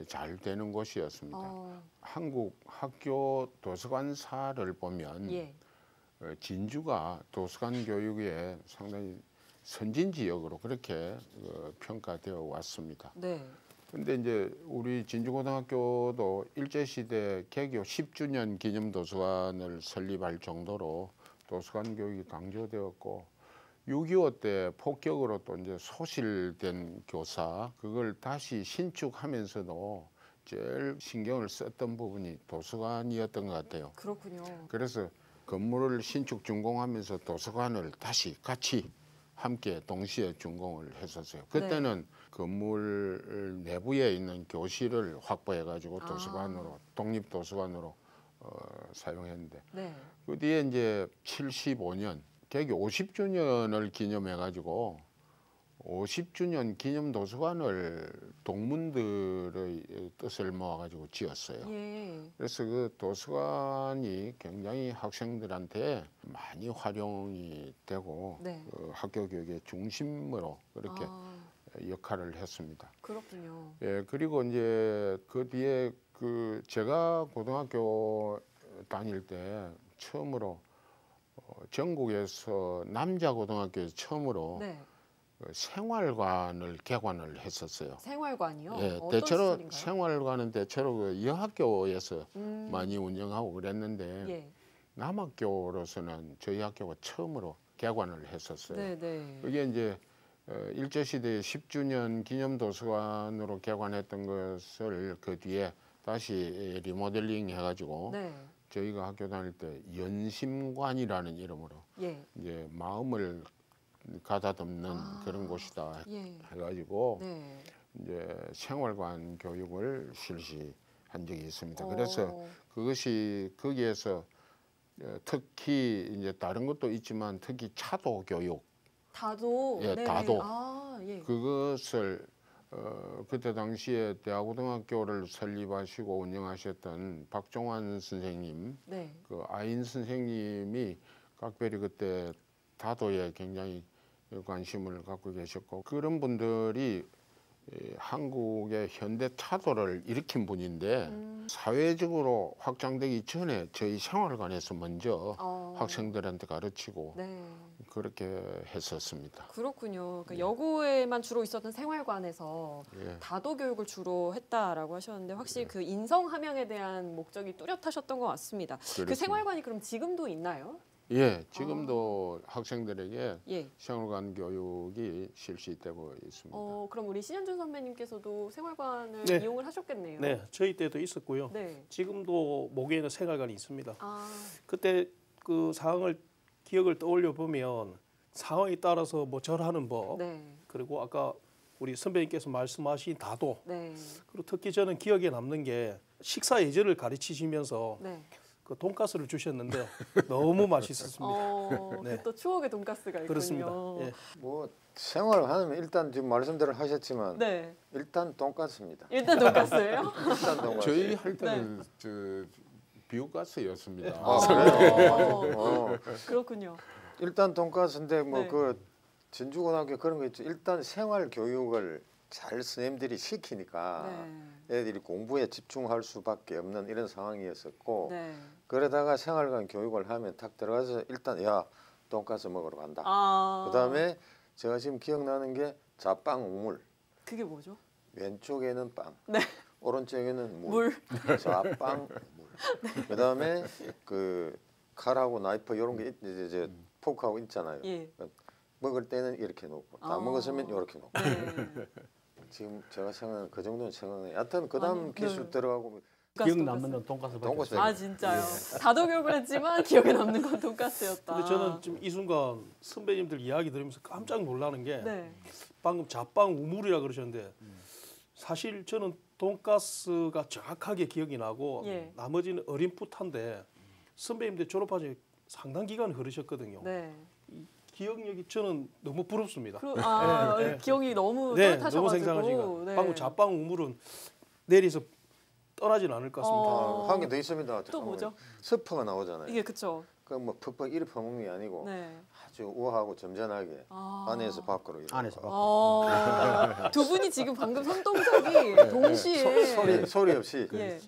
잘 되는 곳이었습니다. 한국 학교 도서관사를 보면 예. 진주가 도서관 교육의 상당히 선진 지역으로 그렇게 평가되어 왔습니다. 네. 근데 이제 우리 진주고등학교도 일제시대 개교 10주년 기념 도서관을 설립할 정도로 도서관 교육이 강조되었고 6.25 때 폭격으로 또 이제 소실된 교사 그걸 다시 신축하면서도 제일 신경을 썼던 부분이 도서관이었던 것 같아요. 그렇군요. 그래서 건물을 신축 준공하면서 도서관을 다시 같이 함께 동시에 준공을 했었어요. 그때는 건물 내부에 있는 교실을 확보해 가지고 도서관으로 독립도서관으로 사용했는데 네. 그 뒤에 이제 75년 개교 50주년을 기념해 가지고 50주년 기념 도서관을 동문들의 뜻을 모아 가지고 지었어요. 예. 그래서 그 도서관이 굉장히 학생들한테 많이 활용이 되고 네. 그 학교 교육의 중심으로 그렇게 역할을 했습니다. 그렇군요. 예, 그리고 이제 그 뒤에 그 제가 고등학교 다닐 때 처음으로 전국에서 남자 고등학교에서 처음으로 네. 그 생활관을 개관을 했었어요. 생활관이요? 예, 어떤 대체로 시설인가요? 생활관은 대체로 그 여학교에서 음. 많이 운영하고 그랬는데 예. 남학교로서는 저희 학교가 처음으로 개관을 했었어요. 네, 네. 그게 이제 일제시대 10주년 기념 도서관으로 개관했던 것을 그 뒤에 다시 리모델링 해가지고 네. 저희가 학교 다닐 때 연심관이라는 이름으로 예. 이제 마음을 가다듬는 그런 곳이다 예. 해가지고 네. 이제 생활관 교육을 실시한 적이 있습니다. 그래서 그것이 거기에서 특히 이제 다른 것도 있지만 특히 차도 교육 다도. 예, 네. 다도. 아, 예. 그것을 그때 당시에 대하고등학교를 설립하시고 운영하셨던 박종환 선생님, 네. 그 아인 선생님이 각별히 그때 다도에 굉장히 관심을 갖고 계셨고 그런 분들이 한국의 현대 차도를 일으킨 분인데 사회적으로 확장되기 전에 저희 생활관에서 먼저 학생들한테 가르치고 네. 그렇게 했었습니다. 그렇군요. 그러니까 여고에만 주로 있었던 생활관에서 예. 다도 교육을 주로 했다라고 하셨는데 확실히 그 인성 함양에 대한 목적이 뚜렷하셨던 것 같습니다. 그 그렇습니다. 생활관이 그럼 지금도 있나요? 예, 지금도 학생들에게 예. 생활관 교육이 실시되고 있습니다. 그럼 우리 신현준 선배님께서도 생활관을 네. 이용을 하셨겠네요. 네, 저희 때도 있었고요. 네. 지금도 목에는 생활관이 있습니다. 아, 그때 그 상황을 기억을 떠올려 보면 상황에 따라서 뭐 절하는 법 네. 그리고 아까 우리 선배님께서 말씀하신 다도 네. 그리고 특히 저는 기억에 남는 게 식사 예절을 가르치시면서 네. 그 돈가스를 주셨는데 너무 맛있었습니다. 네. 또 추억의 돈가스가 있군요. 그렇습니다. 예. 뭐 생활하면 일단 지금 말씀대로 하셨지만 네. 일단 돈가스입니다. 일단 돈가스예요? 일단 돈가스. 저희 할 때는 저 비오가스였습니다. 아, 그래요? 그렇군요. 일단 돈가스인데 뭐 네. 그 진주고등학교 그런 거 있죠. 일단 생활 교육을 잘 선생님들이 시키니까 네. 애들이 공부에 집중할 수밖에 없는 이런 상황이었었고 네. 그러다가 생활관 교육을 하면 탁 들어가서 일단 야 돈가스 먹으러 간다. 아. 그다음에 제가 지금 기억나는 게 자빵 우물. 그게 뭐죠? 왼쪽에는 빵, 네. 오른쪽에는 물. 자빵 물. 그다음에 그 칼하고 나이프 이런 게 이제 포크하고 있잖아요. 예. 먹을 때는 이렇게 놓고 다 아. 먹었으면 이렇게 놓고. 네. 지금 제가 생각하는 그 정도는 생각나요. 여하튼 그다음 아니, 기술 네. 들어가고 기억 남는 건 돈가스밖에 돈가스. 없어요. 아 진짜요. 다도 교육을 했지만 기억에 남는 건 돈가스였다. 근데 저는 지금 이 순간 선배님들 이야기 들으면서 깜짝 놀라는 게 네. 방금 자빵 우물이라 그러셨는데 사실 저는 돈가스가 정확하게 기억이 나고 예. 나머지는 어림풋한데 선배님들 졸업하지 상당 기간 흐르셨거든요. 네. 기억력이 저는 너무 부럽습니다. 기억이 너무 네, 또렷하셔가지고. 너무 생생하시고 네. 방금 자빵 우물은 내리서 떠나지는 않을 것 같습니다. 한 개 더 있습니다. 또 뭐죠? 스프가 나오잖아요. 이게 그쵸. 그 뭐 퍽퍽 이리 퍼먹는 게 아니고 네. 아주 우아하고 점잖하게 안에서 밖으로 이렇게. 안에서 두 분이 지금 방금 손동작이 동시에 소리 없이. 예.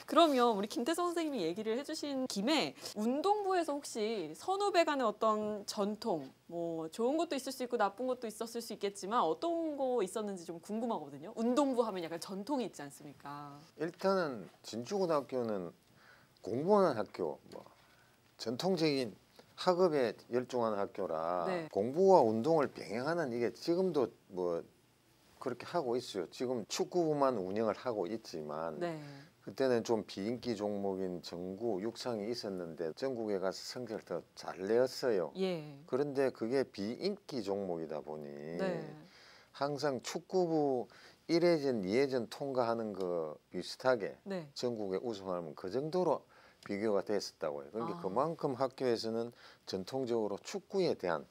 그러면 우리 김태성 선생님이 얘기를 해주신 김에 운동부에서 혹시 선후배 간의 어떤 전통, 뭐 좋은 것도 있을 수 있고 나쁜 것도 있었을 수 있겠지만 어떤 거 있었는지 좀 궁금하거든요. 운동부 하면 약간 전통이 있지 않습니까? 일단은 진주고등학교는 공부하는 학교, 뭐 전통적인 학업에 열중하는 학교라 네. 공부와 운동을 병행하는 이게 지금도 뭐 그렇게 하고 있어요. 지금 축구부만 운영을 하고 있지만 네. 그때는 좀 비인기 종목인 정구, 육상이 있었는데 전국에 가서 성적을 더 잘 내었어요. 예. 그런데 그게 비인기 종목이다 보니 네. 항상 축구부 1회전, 2회전 통과하는 거 비슷하게 네. 전국에 우승하면 그 정도로 비교가 됐었다고요. 그러니까 아. 그만큼 학교에서는 전통적으로 축구에 대한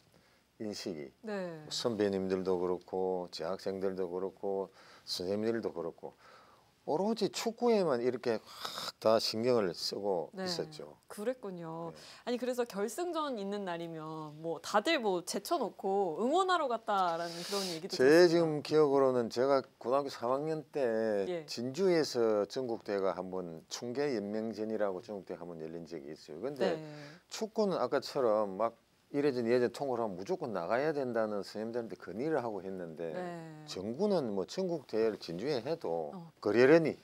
인식이 네. 선배님들도 그렇고 재학생들도 그렇고 선생님들도 그렇고 오로지 축구에만 이렇게 확 다 신경을 쓰고 네. 있었죠. 그랬군요. 네. 아니 그래서 결승전 있는 날이면 뭐 다들 뭐 제쳐놓고 응원하러 갔다라는 그런 얘기도 제 들었습니다. 지금 기억으로는 제가 고등학교 3학년 때 예. 진주에서 전국대회가 한번 충계연맹전이라고 전국대회가 한번 열린 적이 있어요. 근데 네. 축구는 아까처럼 막 1회전, 2회전 통과를 하면 무조건 나가야 된다는 선생님들한테 건의를 하고 했는데 네. 정구는 뭐 전국대회를 진주에 해도 어. 그러려니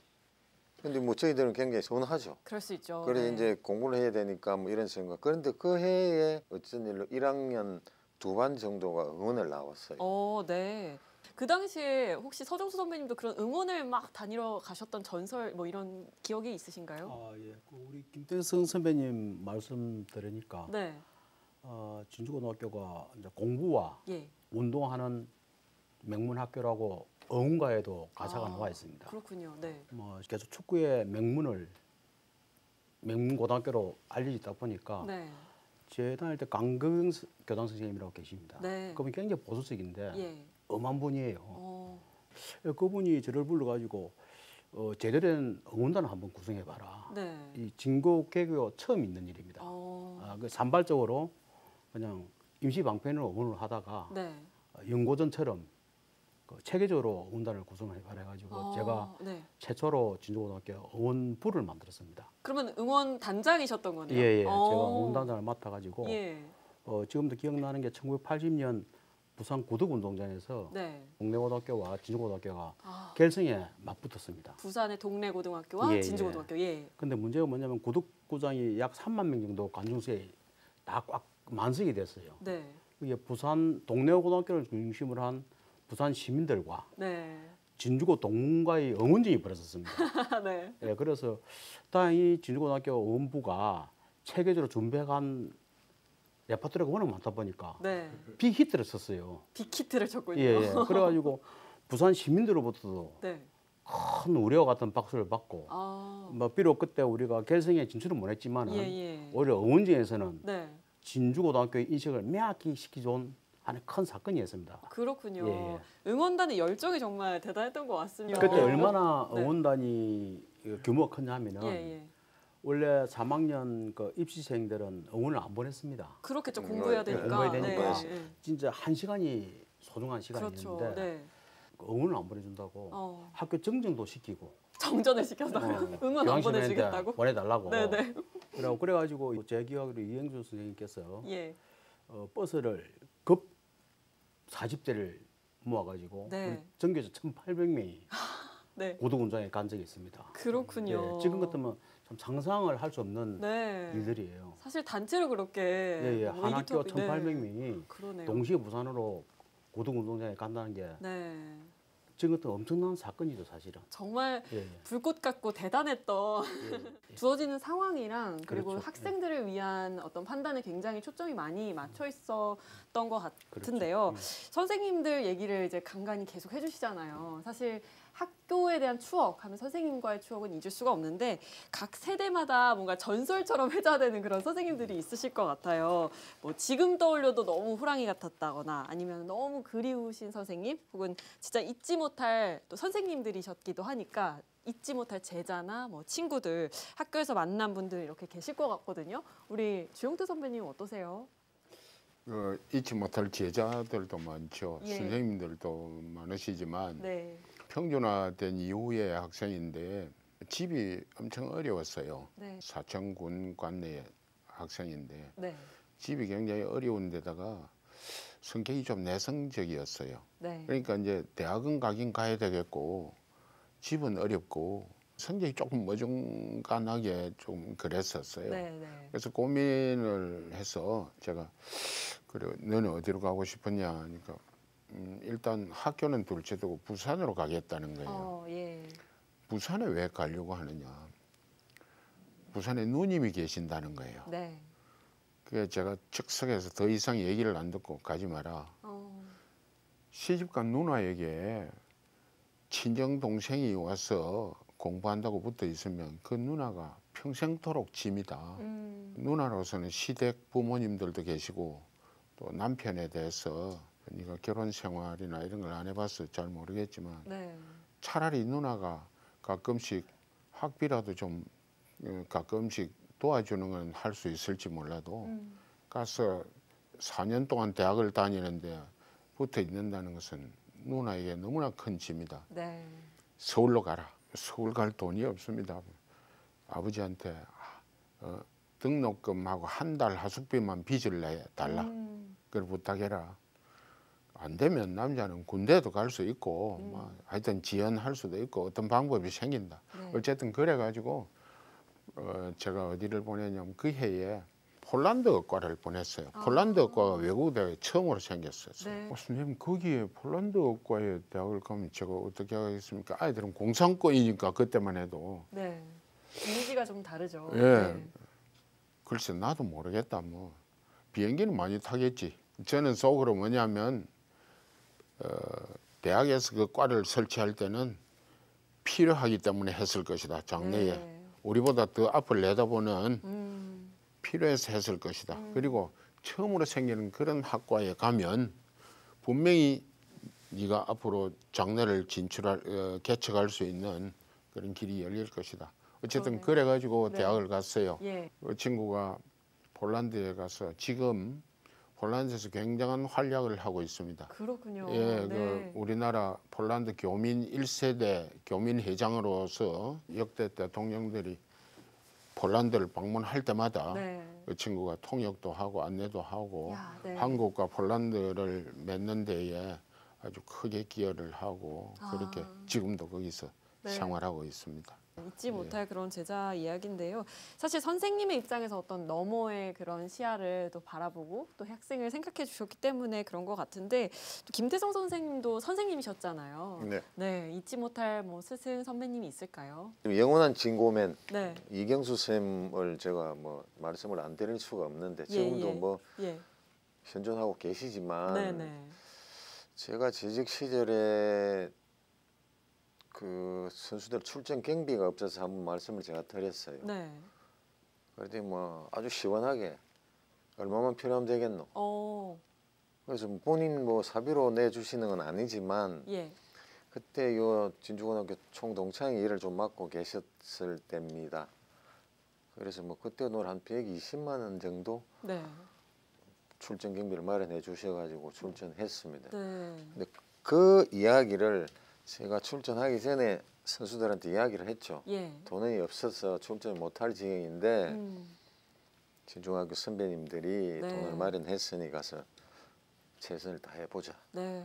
근데 뭐 저희들은 굉장히 서운하죠. 그럴 수 있죠. 그래 네. 이제 공부를 해야 되니까 뭐 이런 생각. 그런데 그 해에 어쩐 일로 1학년 2반 정도가 응원을 나왔어요. 네. 그 당시에 혹시 서정수 선배님도 그런 응원을 막 다니러 가셨던 전설 뭐 이런 기억이 있으신가요? 아 예, 그 우리 김태성 선배님 말씀 들으니까 네. 진주고등학교가 이제 공부와 예. 운동하는 명문 학교라고 어흥가에도 가사가 나와 있습니다. 그렇군요. 네. 뭐 계속 축구의 명문 고등학교로 알려져 있다 보니까 네. 제 다닐 때 강경 교장 선생님이라고 계십니다. 네. 그분이 굉장히 보수적인데 예. 엄한 분이에요. 어. 그분이 저를 불러가지고 제대로 된 응원단을 한번 구성해봐라. 네. 이 진고 개교 처음 있는 일입니다. 그 산발적으로 그냥 임시 방편으로 응원을 하다가 네. 연고전처럼 그 체계적으로 응원단을 구성해봐라 해가지고 제가 네. 최초로 진주고등학교 응원부를 만들었습니다. 그러면 응원 단장이셨던 거네요? 예. 제가 응원단장을 맡아가지고 예. 지금도 기억나는 게 1980년 부산 고덕운동장에서 네. 동래고등학교와 진주고등학교가 아. 결승에 맞붙었습니다. 부산의 동래고등학교와 예. 진주고등학교. 예. 근데 문제가 뭐냐면 고덕구장이 약 3만 명 정도 관중수에 다 꽉 만석이 됐어요. 네. 이게 부산 동래고등학교를 중심으로 한 부산 시민들과 네. 진주고 동문과의 응원전이 벌어졌습니다. 네. 예, 그래서 다행히 진주고등학교 응원부가 체계적으로 준비해간 레퍼토리가 워낙 많다 보니까 네. 빅히트를 썼어요. 빅히트를 쳤군요. 예. 그래가지고 부산 시민들로부터도 네. 큰 우려와 같은 박수를 받고 아. 뭐 비록 그때 우리가 결승에 진출은 못했지만은 예. 오히려 응원전에서는 네. 진주고등학교의 인식을 명확히 시키준 하는 큰 사건이었습니다. 그렇군요. 예. 응원단의 열정이 정말 대단했던 것 같습니다. 그때 얼마나 네. 응원단이 규모가 컸냐면은 예. 원래 3학년 그 입시생들은 응원을 안 보냈습니다. 그렇겠죠. 공부해야 네, 되니까. 공부해야 되니까. 네. 진짜 1시간이 소중한 시간이었는데 그렇죠. 네. 응원을 안 보내준다고 학교 정정도 시키고 정전을 시켜서 응원 안 보내주겠다고. 보내달라고. 네네. 그래가지고 제 기억으로 이행준 선생님께서 예. 버스를 급 40대를 모아가지고 네. 우리 전교조 1,800명이 네. 고등운장에 간 적이 있습니다. 그렇군요. 예, 지금 같으면 참 상상을 할 수 없는 네. 일들이에요. 사실 단체로 그렇게 한 학교 1,800명이 그러네요. 동시에 부산으로 고등운동장에 간다는 게 네. 지금 같은 엄청난 사건이죠, 사실은. 정말 예. 불꽃 같고 대단했던 주어지는 상황이랑 그리고 그렇죠. 학생들을 위한 어떤 판단에 굉장히 초점이 많이 맞춰 있었던 것 그렇죠. 같은데요. 선생님들 얘기를 이제 간간히 계속 해주시잖아요. 사실 학교에 대한 추억 하면 선생님과의 추억은 잊을 수가 없는데 각 세대마다 뭔가 전설처럼 회자되는 그런 선생님들이 있으실 것 같아요. 뭐 지금 떠올려도 너무 호랑이 같았다거나 아니면 너무 그리우신 선생님 혹은 진짜 잊지 못할 또 선생님들이셨기도 하니까 잊지 못할 제자나 뭐 친구들 학교에서 만난 분들 이렇게 계실 것 같거든요. 우리 주용태 선배님 어떠세요? 잊지 못할 제자들도 많죠. 예. 선생님들도 많으시지만 네. 평준화된 이후의 학생인데 집이 엄청 어려웠어요. 네. 사천군 관내 학생인데 네. 집이 굉장히 어려운 데다가 성격이 좀 내성적이었어요. 네. 그러니까 이제 대학은 가긴 가야 되겠고 집은 어렵고 성적이 조금 어중간하게 좀 그랬었어요. 네. 그래서 고민을 해서 제가 그래 너는 어디로 가고 싶었냐 하니까 일단 학교는 둘째두고 부산으로 가겠다는 거예요. 예. 부산에 왜 가려고 하느냐? 부산에 누님이 계신다는 거예요. 네. 그래서 제가 즉석에서 더 이상 얘기를 안 듣고 가지 마라. 시집간 누나에게 친정 동생이 와서 공부한다고 붙어 있으면 그 누나가 평생토록 짐이다. 누나로서는 시댁 부모님들도 계시고 또 남편에 대해서 네가 결혼 생활이나 이런 걸 안 해봐서 잘 모르겠지만 네. 차라리 누나가 가끔씩 학비라도 좀 가끔씩 도와주는 건 할 수 있을지 몰라도 가서 4년 동안 대학을 다니는데 붙어 있는다는 것은 누나에게 너무나 큰 짐이다. 네. 서울로 가라. 서울 갈 돈이 없습니다. 아버지한테 등록금하고 한 달 하숙비만 빚을 내달라. 그걸 부탁해라. 안 되면 남자는 군대도 갈 수 있고 뭐 하여튼 지연할 수도 있고 어떤 방법이 생긴다. 네. 어쨌든 그래가지고 제가 어디를 보내냐면 그 해에 폴란드어과를 보냈어요. 폴란드어과가 외국대학에 처음으로 생겼어요. 네. 선생님 거기에 폴란드어과에 대학을 가면 제가 어떻게 하겠습니까? 아이들은 공산권이니까 그때만 해도. 네. 이미지가 좀 다르죠. 예. 네. 글쎄 나도 모르겠다. 뭐 비행기는 많이 타겠지. 저는 속으로 뭐냐면 대학에서 그 과를 설치할 때는 필요하기 때문에 했을 것이다. 장래에 네. 우리보다 더 앞을 내다보는 필요해서 했을 것이다. 그리고 처음으로 생기는 그런 학과에 가면 분명히 네가 앞으로 장래를 개척할 수 있는 그런 길이 열릴 것이다. 어쨌든 그러네요. 그래가지고 네. 대학을 갔어요. 예. 그 친구가 폴란드에 가서 지금 폴란드에서 굉장한 활약을 하고 있습니다. 그렇군요. 예, 네. 그 우리나라 폴란드 교민 1세대 교민 회장으로서 역대 대통령들이 폴란드를 방문할 때마다 네. 그 친구가 통역도 하고 안내도 하고 야, 네. 한국과 폴란드를 맺는 데에 아주 크게 기여를 하고 그렇게 지금도 거기서 네. 생활하고 있습니다. 잊지 못할 그런 제자 이야기인데요. 사실 선생님의 입장에서 어떤 너머의 그런 시야를 또 바라보고 또 학생을 생각해 주셨기 때문에 그런 것 같은데 또 김태성 선생님도 선생님이셨잖아요. 네. 네, 잊지 못할 뭐 스승 선배님이 있을까요? 영원한 진고맨 네, 이경수 쌤을 제가 뭐 말씀을 안 드릴 수가 없는데 예, 지금도 예. 뭐 예, 현존하고 계시지만 네, 네, 제가 재직 시절에 그 선수들 출전 경비가 없어서 한번 말씀을 제가 드렸어요. 네. 그랬더니 뭐 아주 시원하게 얼마만 필요하면 되겠노. 그래서 본인 뭐 사비로 내주시는 건 아니지만 예, 그때 요 진주고등학교 총동창이 일을 좀 맡고 계셨을 때입니다. 그래서 뭐 그때 돈 한 120만 원 정도 네, 출전 경비를 마련해 주셔가지고 출전했습니다. 네. 근데 그 이야기를 제가 출전하기 전에 선수들한테 이야기를 했죠. 예. 돈이 없어서 출전 못할 지경인데 음, 진중학교 선배님들이 네. 돈을 마련했으니 가서 최선을 다해보자. 네.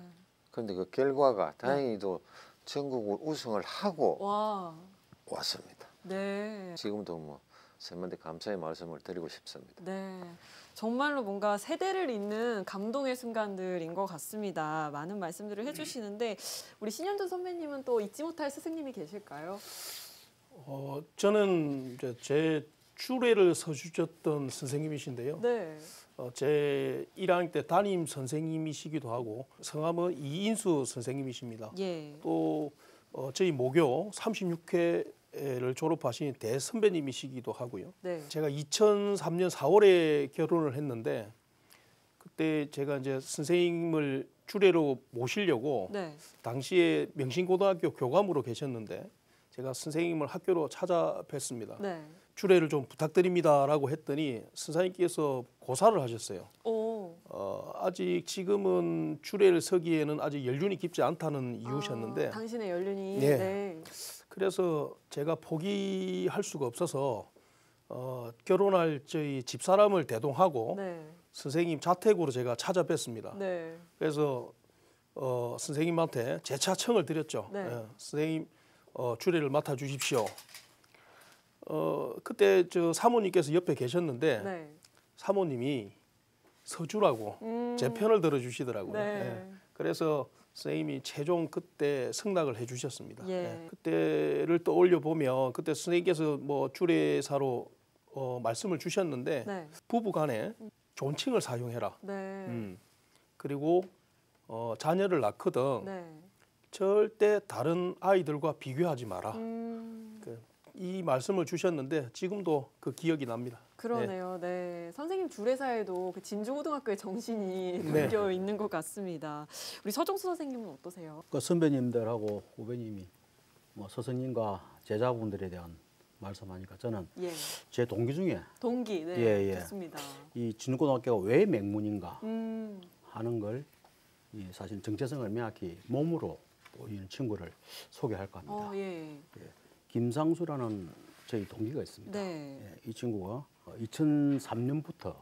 그런데 그 결과가 다행히도 전국을 우승을 하고 와, 왔습니다. 네. 지금도 뭐 쌤한테 감사의 말씀을 드리고 싶습니다. 네. 정말로 뭔가 세대를 잇는 감동의 순간들인 것 같습니다. 많은 말씀들을 해주시는데 우리 신현준 선배님은 또 잊지 못할 스승님이 계실까요? 저는 이제 제 주례를 서주셨던 선생님이신데요. 네. 제 1학년 때 담임 선생님이시기도 하고 성함은 이인수 선생님이십니다. 예. 또 저희 모교 36회를 졸업하신 대선배님이시기도 하고요. 네. 제가 2003년 4월에 결혼을 했는데 그때 제가 이제 선생님을 주례로 모시려고 네. 당시에 명신고등학교 교감으로 계셨는데 제가 선생님을 학교로 찾아뵀습니다. 네. 주례를 좀 부탁드립니다라고 했더니 선생님께서 고사를 하셨어요. 오. 아직 지금은 주례를 서기에는 아직 연륜이 깊지 않다는 이유셨는데 당신의 연륜이. 네. 네. 그래서 제가 포기할 수가 없어서 결혼할 저희 집사람을 대동하고 네. 선생님 자택으로 제가 찾아뵀습니다. 네. 그래서 선생님한테 재차 청을 드렸죠. 네. 선생님 주례를 맡아 주십시오. 그때 저 사모님께서 옆에 계셨는데 네. 사모님이 서주라고 제 편을 들어주시더라고요. 네. 예. 그래서 선생님이 최종 그때 승낙을 해주셨습니다. 예. 예. 그때를 떠올려 보면 그때 선생님께서 뭐 주례사로 말씀을 주셨는데 네. 부부간에 존칭을 사용해라. 네. 그리고 자녀를 낳거든 네. 절대 다른 아이들과 비교하지 마라. 음. 이 말씀을 주셨는데 지금도 그 기억이 납니다. 그러네요. 네. 선생님 주례사에도 그 진주고등학교의 정신이 네. 담겨 있는 것 같습니다. 우리 서정수 선생님은 어떠세요? 그 선배님들하고 후배님이 뭐 스승님과 제자분들에 대한 말씀하니까 저는 예. 제 동기 중에 동기. 네. 예, 예. 좋습니다. 이 진고등학교가 왜 맹문인가 음. 하는 걸 사실 정체성을 명확히 몸으로 보이는 친구를 소개할까 합니다. 예. 김상수라는 저희 동기가 있습니다. 네. 이 친구가 2003년부터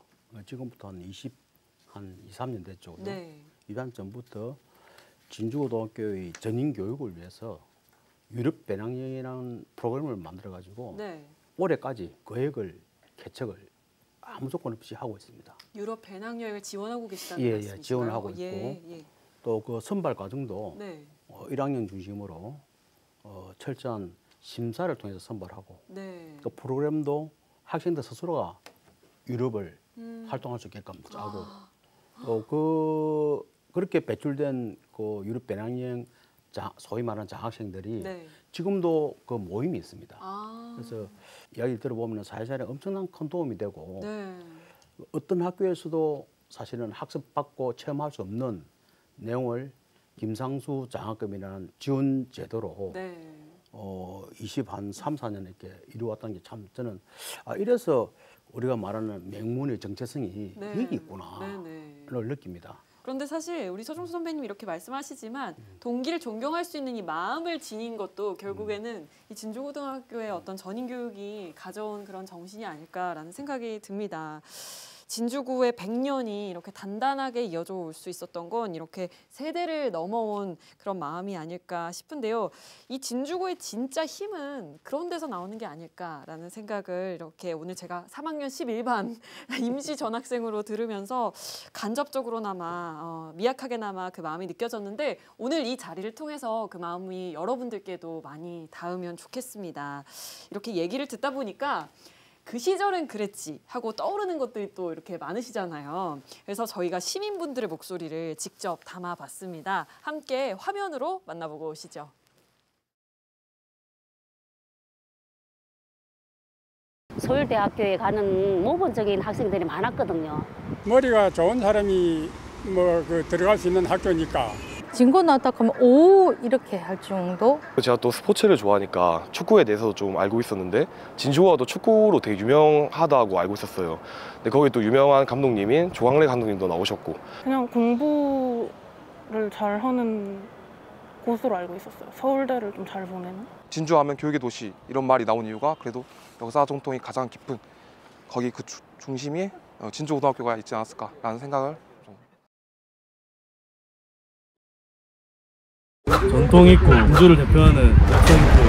지금부터 한 2, 3년 됐죠. 네. 입단 전부터 진주고등학교의 전인 교육을 위해서 유럽 배낭여행이라는 프로그램을 만들어 가지고 네. 올해까지 계획을 개척을 아무 조건 없이 하고 있습니다. 유럽 배낭여행을 지원하고 계시다는 예, 말씀이신가요? 지원하고 있고 예. 또 그 선발 과정도 네. 1학년 중심으로 철저한 심사를 통해서 선발하고 네. 또 프로그램도 학생들 스스로가 유럽을 활동할 수 있게끔 짜고 또 그렇게 배출된 그 유럽 배낭여행 소위 말하는 장학생들이 네. 지금도 그 모임이 있습니다. 아. 그래서 이야기를 들어보면 사회생활에 엄청난 큰 도움이 되고 네. 어떤 학교에서도 사실은 학습받고 체험할 수 없는 내용을 김상수 장학금이라는 지원 제도로 네. 3, 4년 이렇게 이루어왔다는 게 참 저는 이래서 우리가 말하는 맹문의 정체성이 네. 여기 있구나를 네. 느낍니다. 그런데 사실 우리 서종수 선배님 이렇게 말씀하시지만 동기를 존경할 수 있는 이 마음을 지닌 것도 결국에는 이 진주고등학교의 어떤 전인 교육이 가져온 그런 정신이 아닐까라는 생각이 듭니다. 진주구의 100년이 이렇게 단단하게 이어져 올 수 있었던 건 이렇게 세대를 넘어온 그런 마음이 아닐까 싶은데요. 이 진주구의 진짜 힘은 그런 데서 나오는 게 아닐까라는 생각을 이렇게 오늘 제가 3학년 11반 임시 전학생으로 들으면서 간접적으로나마 미약하게나마 그 마음이 느껴졌는데 오늘 이 자리를 통해서 그 마음이 여러분들께도 많이 닿으면 좋겠습니다. 이렇게 얘기를 듣다 보니까 그 시절은 그랬지 하고 떠오르는 것들이 또 이렇게 많으시잖아요. 그래서 저희가 시민분들의 목소리를 직접 담아봤습니다. 함께 화면으로 만나보고 오시죠. 서울대학교에 가는 모범적인 학생들이 많았거든요. 머리가 좋은 사람이 들어갈 수 있는 학교니까. 진고 나왔다 그러면 오 이렇게 할 정도? 제가 또 스포츠를 좋아하니까 축구에 대해서 좀 알고 있었는데 진주가 또 축구로 되게 유명하다고 알고 있었어요. 근데 거기 또 유명한 감독님인 조광래 감독님도 나오셨고 그냥 공부를 잘하는 곳으로 알고 있었어요. 서울대를 좀 잘 보내는. 진주하면 교육의 도시 이런 말이 나온 이유가 그래도 역사 전통이 가장 깊은 거기 그 중심이 진주고등학교가 있지 않았을까라는 생각을 전통 있고 진주를 대표하는 역사 깊은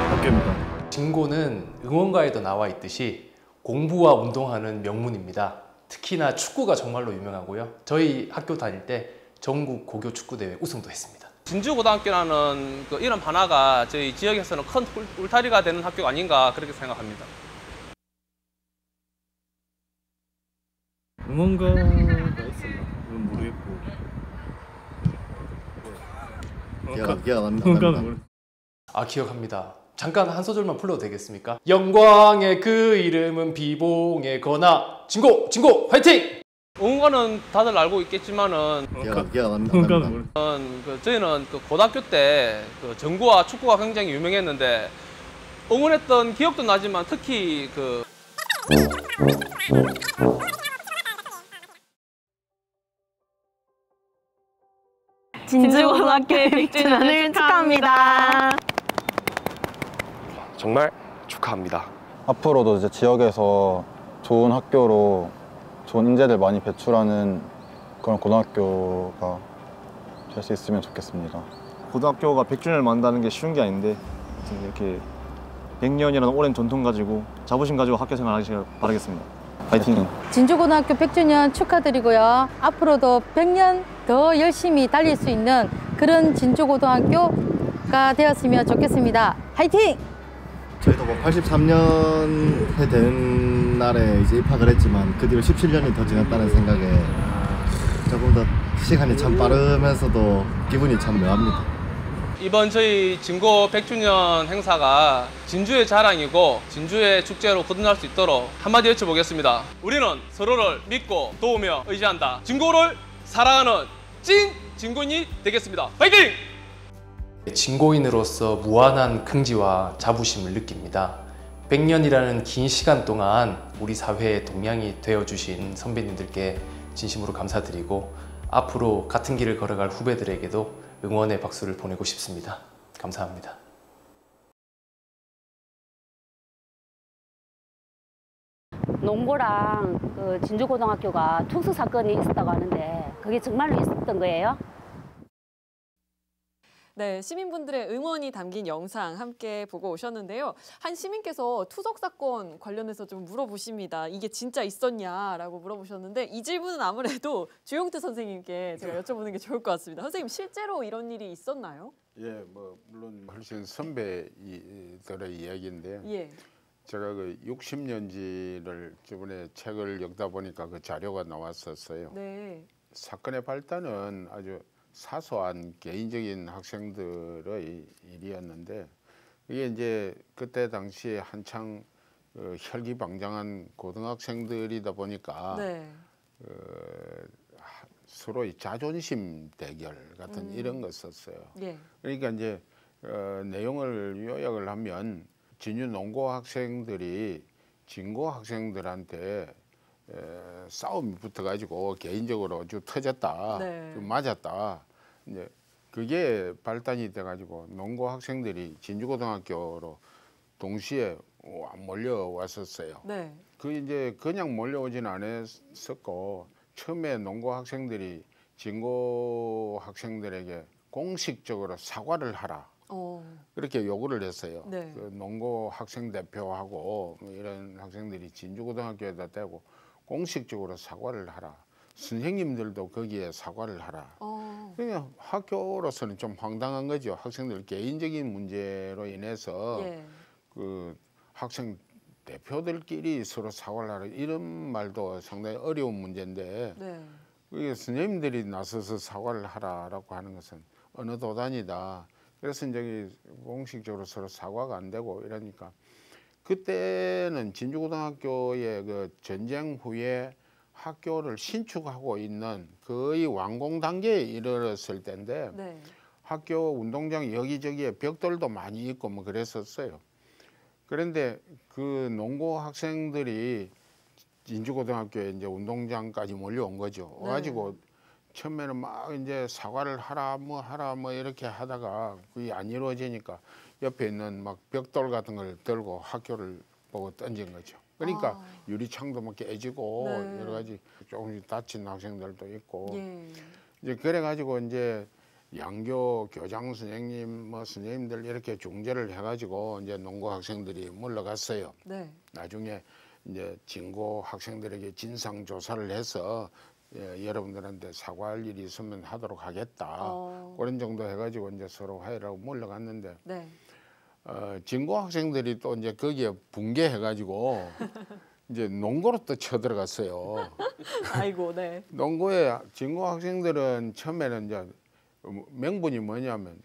학교입니다. 진고는 응원가에도 나와 있듯이 공부와 운동하는 명문입니다. 특히나 축구가 정말로 유명하고요. 저희 학교 다닐 때 전국 고교 축구대회 우승도 했습니다. 진주고등학교라는 그 이름 하나가 저희 지역에서는 큰 울타리가 되는 학교가 아닌가 그렇게 생각합니다. 응원가가 있었나? 그건 모르겠고. 기억 안 납니다. 기억합니다. 잠깐 한 소절만 불러도 되겠습니까? 영광의 그 이름은 비봉의 거나 진고 화이팅! 응원가는 다들 알고 있겠지만은 기억 안 납니다. 저희는 그 고등학교 때 그 정구와 축구가 굉장히 유명했는데 응원했던 기억도 나지만 특히 그 진주고등학교의 100주년을 축하합니다. 정말 축하합니다. 앞으로도 이제 지역에서 좋은 학교로 좋은 인재들 많이 배출하는 그런 고등학교가 될 수 있으면 좋겠습니다. 고등학교가 100주년을 만든다는 게 쉬운 게 아닌데 이렇게 100년이라는 오랜 전통 가지고 자부심 가지고 학교 생활하시길 바라겠습니다. 파이팅! 진주고등학교 100주년 축하드리고요. 앞으로도 100년 더 열심히 달릴 수 있는 그런 진주고등학교가 되었으면 좋겠습니다. 파이팅! 저희도 83년에 된 날에 이제 입학을 했지만 그 뒤로 17년이 더 지났다는 생각에 조금 더 시간이 참 빠르면서도 기분이 참 묘합니다. 이번 저희 진고 100주년 행사가 진주의 자랑이고 진주의 축제로 거듭날 수 있도록 한마디 외쳐보겠습니다. 우리는 서로를 믿고 도우며 의지한다. 진고를 사랑하는 찐 진고인이 되겠습니다. 파이팅! 진고인으로서 무한한 긍지와 자부심을 느낍니다. 100년이라는 긴 시간 동안 우리 사회의 동량이 되어주신 선배님들께 진심으로 감사드리고 앞으로 같은 길을 걸어갈 후배들에게도 응원의 박수를 보내고 싶습니다. 감사합니다. 농고랑 그 진주고등학교가 특수 사건이 있었다고 하는데 그게 정말로 있었던 거예요? 네, 시민분들의 응원이 담긴 영상 함께 보고 오셨는데요. 한 시민께서 투석 사건 관련해서 좀 물어보십니다. 이게 진짜 있었냐라고 물어보셨는데 이 질문은 아무래도 주용태 선생님께 제가 여쭤보는 게 좋을 것 같습니다. 선생님, 실제로 이런 일이 있었나요? 예, 뭐 물론 훨씬 선배들의 이야기인데요. 예. 제가 그 60년지를 저번에 책을 읽다 보니까 그 자료가 나왔었어요. 네. 사건의 발단은 아주 사소한 개인적인 학생들의 일이었는데 이게 이제 그때 당시에 한창 혈기방장한 고등학생들이다 보니까 네. 서로의 자존심 대결 같은 이런 거 썼어요. 예. 그러니까 이제 내용을 요약을 하면 진유 농고 학생들이 진고 학생들한테 싸움이 붙어가지고 개인적으로 좀 터졌다, 네. 좀 맞았다. 이제 그게 발단이 돼가지고 농고 학생들이 진주고등학교로 동시에 몰려왔었어요. 네. 그 이제 그냥 몰려오진 않았었고 처음에 농고 학생들이 진고 학생들에게 공식적으로 사과를 하라. 그렇게 요구를 했어요. 네. 그 농고 학생 대표하고 이런 학생들이 진주고등학교에다 대고 공식적으로 사과를 하라. 선생님들도 거기에 사과를 하라. 그냥 학교로서는 좀 황당한 거죠. 학생들 개인적인 문제로 인해서 예. 그 학생 대표들끼리 서로 사과를 하라 이런 말도 상당히 어려운 문제인데 네. 그게 선생님들이 나서서 사과를 하라라고 하는 것은 어느 도단이다. 그래서 이제 공식적으로 서로 사과가 안 되고 이러니까 그때는 진주고등학교의 그 전쟁 후에 학교를 신축하고 있는 거의 완공 단계에 이르렀을 때인데 네. 학교 운동장 여기저기에 벽돌도 많이 있고 뭐 그랬었어요. 그런데 그 농고 학생들이 진주고등학교에 이제 운동장까지 몰려온 거죠. 네. 와가지고 처음에는 막 이제 사과를 하라 뭐 이렇게 하다가 그게 안 이루어지니까 옆에 있는 막 벽돌 같은 걸 들고 학교를 보고 던진 거죠. 그러니까 유리창도 막 깨지고 네. 여러 가지 조금씩 다친 학생들도 있고 예. 이제 그래가지고 이제 양교 교장 선생님 뭐 선생님들 이렇게 중재를 해가지고 이제 농고 학생들이 물러갔어요. 네. 나중에 이제 진고 학생들에게 진상 조사를 해서 여러분들한테 사과할 일이 있으면 하도록 하겠다. 그런 정도 해가지고 이제 서로 화해라고 물러갔는데 네. 진고 학생들이 또 이제 거기에 붕괴해가지고 이제 농고로 또 쳐들어갔어요. 아이고, 네. 농고에 진고 학생들은 처음에는 이제 명분이 뭐냐면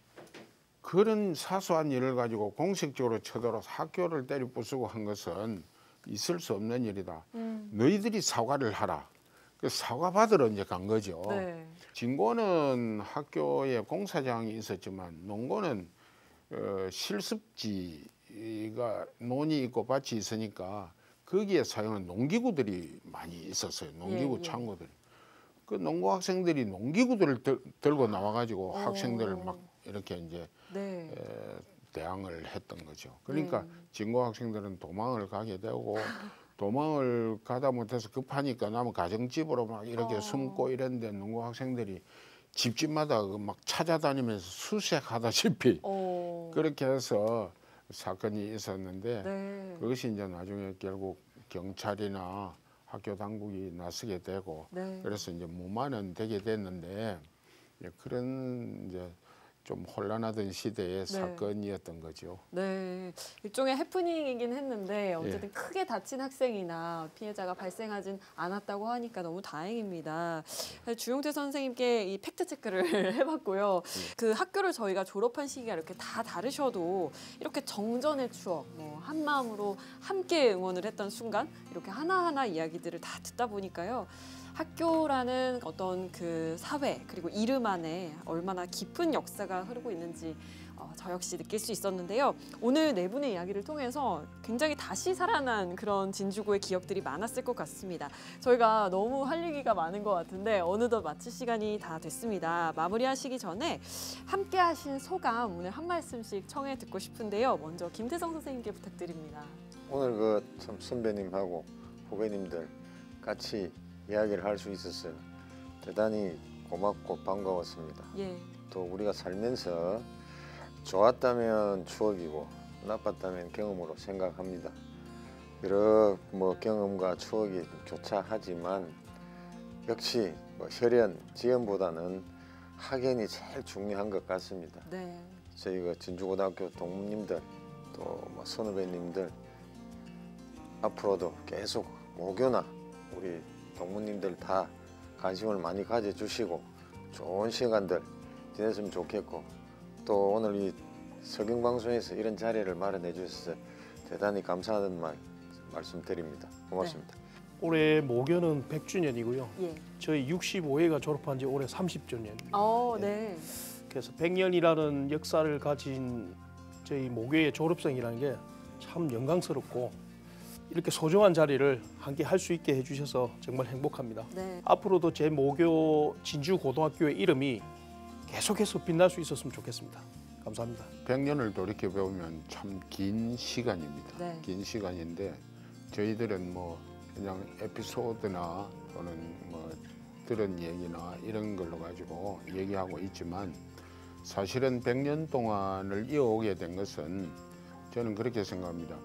그런 사소한 일을 가지고 공식적으로 쳐들어서 학교를 때려 부수고 한 것은 있을 수 없는 일이다. 너희들이 사과를 하라. 그 사과 받으러 이제 간 거죠. 네. 진고는 학교에 공사장이 있었지만 농고는 실습지가 논이 있고 밭이 있으니까 거기에 사용하는 농기구들이 많이 있었어요. 농기구 예. 창고들이. 그 농고 학생들이 농기구들을 들고 나와가지고 학생들을 막 이렇게 이제 네. 대항을 했던 거죠. 그러니까 진고 학생들은 도망을 가게 되고 도망을 가다 못해서 급하니까 남은 가정집으로 막 이렇게 숨고 이랬는데 농고 학생들이 집집마다 막 찾아다니면서 수색하다시피 그렇게 해서 사건이 있었는데 네. 그것이 이제 나중에 결국 경찰이나 학교 당국이 나서게 되고 네. 그래서 이제 무마는 되게 됐는데 그런 이제 좀 혼란하던 시대의 사건이었던 거죠. 네, 일종의 해프닝이긴 했는데 어쨌든 크게 다친 학생이나 피해자가 발생하진 않았다고 하니까 너무 다행입니다. 주용태 선생님께 이 팩트 체크를 해봤고요. 그 학교를 저희가 졸업한 시기가 이렇게 다 다르셔도 이렇게 정전의 추억, 뭐 한 마음으로 함께 응원을 했던 순간 이렇게 하나하나 이야기들을 다 듣다 보니까요. 학교라는 어떤 그 사회 그리고 이름 안에 얼마나 깊은 역사가 흐르고 있는지 저 역시 느낄 수 있었는데요. 오늘 네 분의 이야기를 통해서 굉장히 다시 살아난 그런 진주고의 기억들이 많았을 것 같습니다. 저희가 너무 할 얘기가 많은 것 같은데 어느덧 마칠 시간이 다 됐습니다. 마무리하시기 전에 함께 하신 소감 오늘 한 말씀씩 청해 듣고 싶은데요. 먼저 김태성 선생님께 부탁드립니다. 오늘 그 참 선배님하고 후배님들 같이 이야기를 할 수 있었어요. 대단히 고맙고 반가웠습니다. 예. 또 우리가 살면서 좋았다면 추억이고 나빴다면 경험으로 생각합니다. 여러 경험과 추억이 교차하지만 역시 혈연, 지연보다는 학연이 제일 중요한 것 같습니다. 네. 저희가 진주고등학교 동문님들 또 선후배님들 앞으로도 계속 모교나 우리 동문님들 다 관심을 많이 가져주시고 좋은 시간들 지냈으면 좋겠고 또 오늘 이 서경방송에서 이런 자리를 마련해 주셔서 대단히 감사하는 말씀드립니다. 고맙습니다. 네. 올해 모교는 100주년이고요. 예. 저희 65회가 졸업한 지 올해 30주년. 네. 그래서 100년이라는 역사를 가진 저희 모교의 졸업생이라는 게 참 영광스럽고 이렇게 소중한 자리를 함께 할 수 있게 해주셔서 정말 행복합니다. 네. 앞으로도 제 모교 진주고등학교의 이름이 계속해서 빛날 수 있었으면 좋겠습니다. 감사합니다. 100년을 돌이켜보면 참 긴 시간입니다. 네. 긴 시간인데 저희들은 그냥 에피소드나 또는 들은 얘기나 이런 걸로 가지고 얘기하고 있지만 사실은 100년 동안을 이어오게 된 것은 저는 그렇게 생각합니다.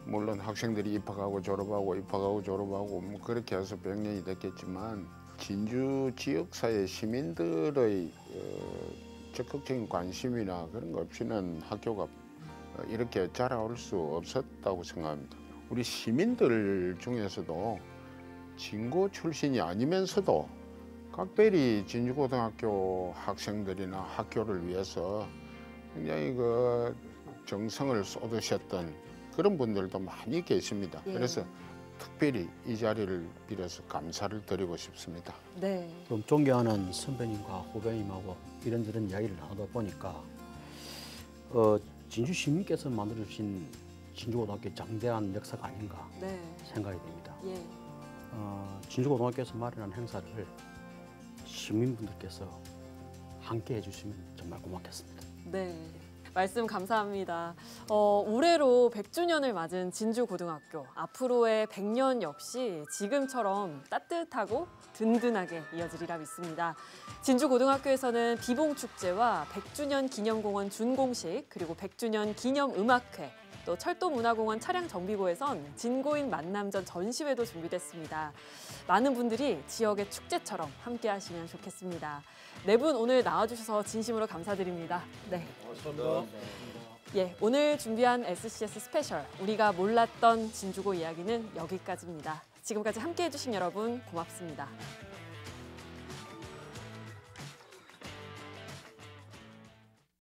물론 학생들이 입학하고 졸업하고 그렇게 해서 100년이 됐겠지만 진주 지역사회 시민들의 적극적인 관심이나 그런 거 없이는 학교가 이렇게 자라올 수 없었다고 생각합니다. 우리 시민들 중에서도 진고 출신이 아니면서도 각별히 진주고등학교 학생들이나 학교를 위해서 굉장히 정성을 쏟으셨던 그런 분들도 많이 계십니다. 예. 그래서 특별히 이 자리를 빌어서 감사를 드리고 싶습니다. 네. 그럼 존경하는 선배님과 후배님하고 이런저런 이야기를 나누다 보니까 진주 시민께서 만들어주신 진주고등학교 장대한 역사가 아닌가 생각이 됩니다. 예. 진주고등학교에서 마련한 행사를 시민분들께서 함께 해주시면 정말 고맙겠습니다. 네. 말씀 감사합니다. 올해로 100주년을 맞은 진주고등학교. 앞으로의 100년 역시 지금처럼 따뜻하고 든든하게 이어지리라 믿습니다. 진주고등학교에서는 비봉축제와 100주년 기념공원 준공식, 그리고 100주년 기념음악회, 또 철도문화공원 차량정비고에선 진고인 만남전 전시회도 준비됐습니다. 많은 분들이 지역의 축제처럼 함께 하시면 좋겠습니다. 네 분 오늘 나와주셔서 진심으로 감사드립니다. 네. 감사합니다. 예, 오늘 준비한 SCS 스페셜 우리가 몰랐던 진주고 이야기는 여기까지입니다. 지금까지 함께해 주신 여러분 고맙습니다.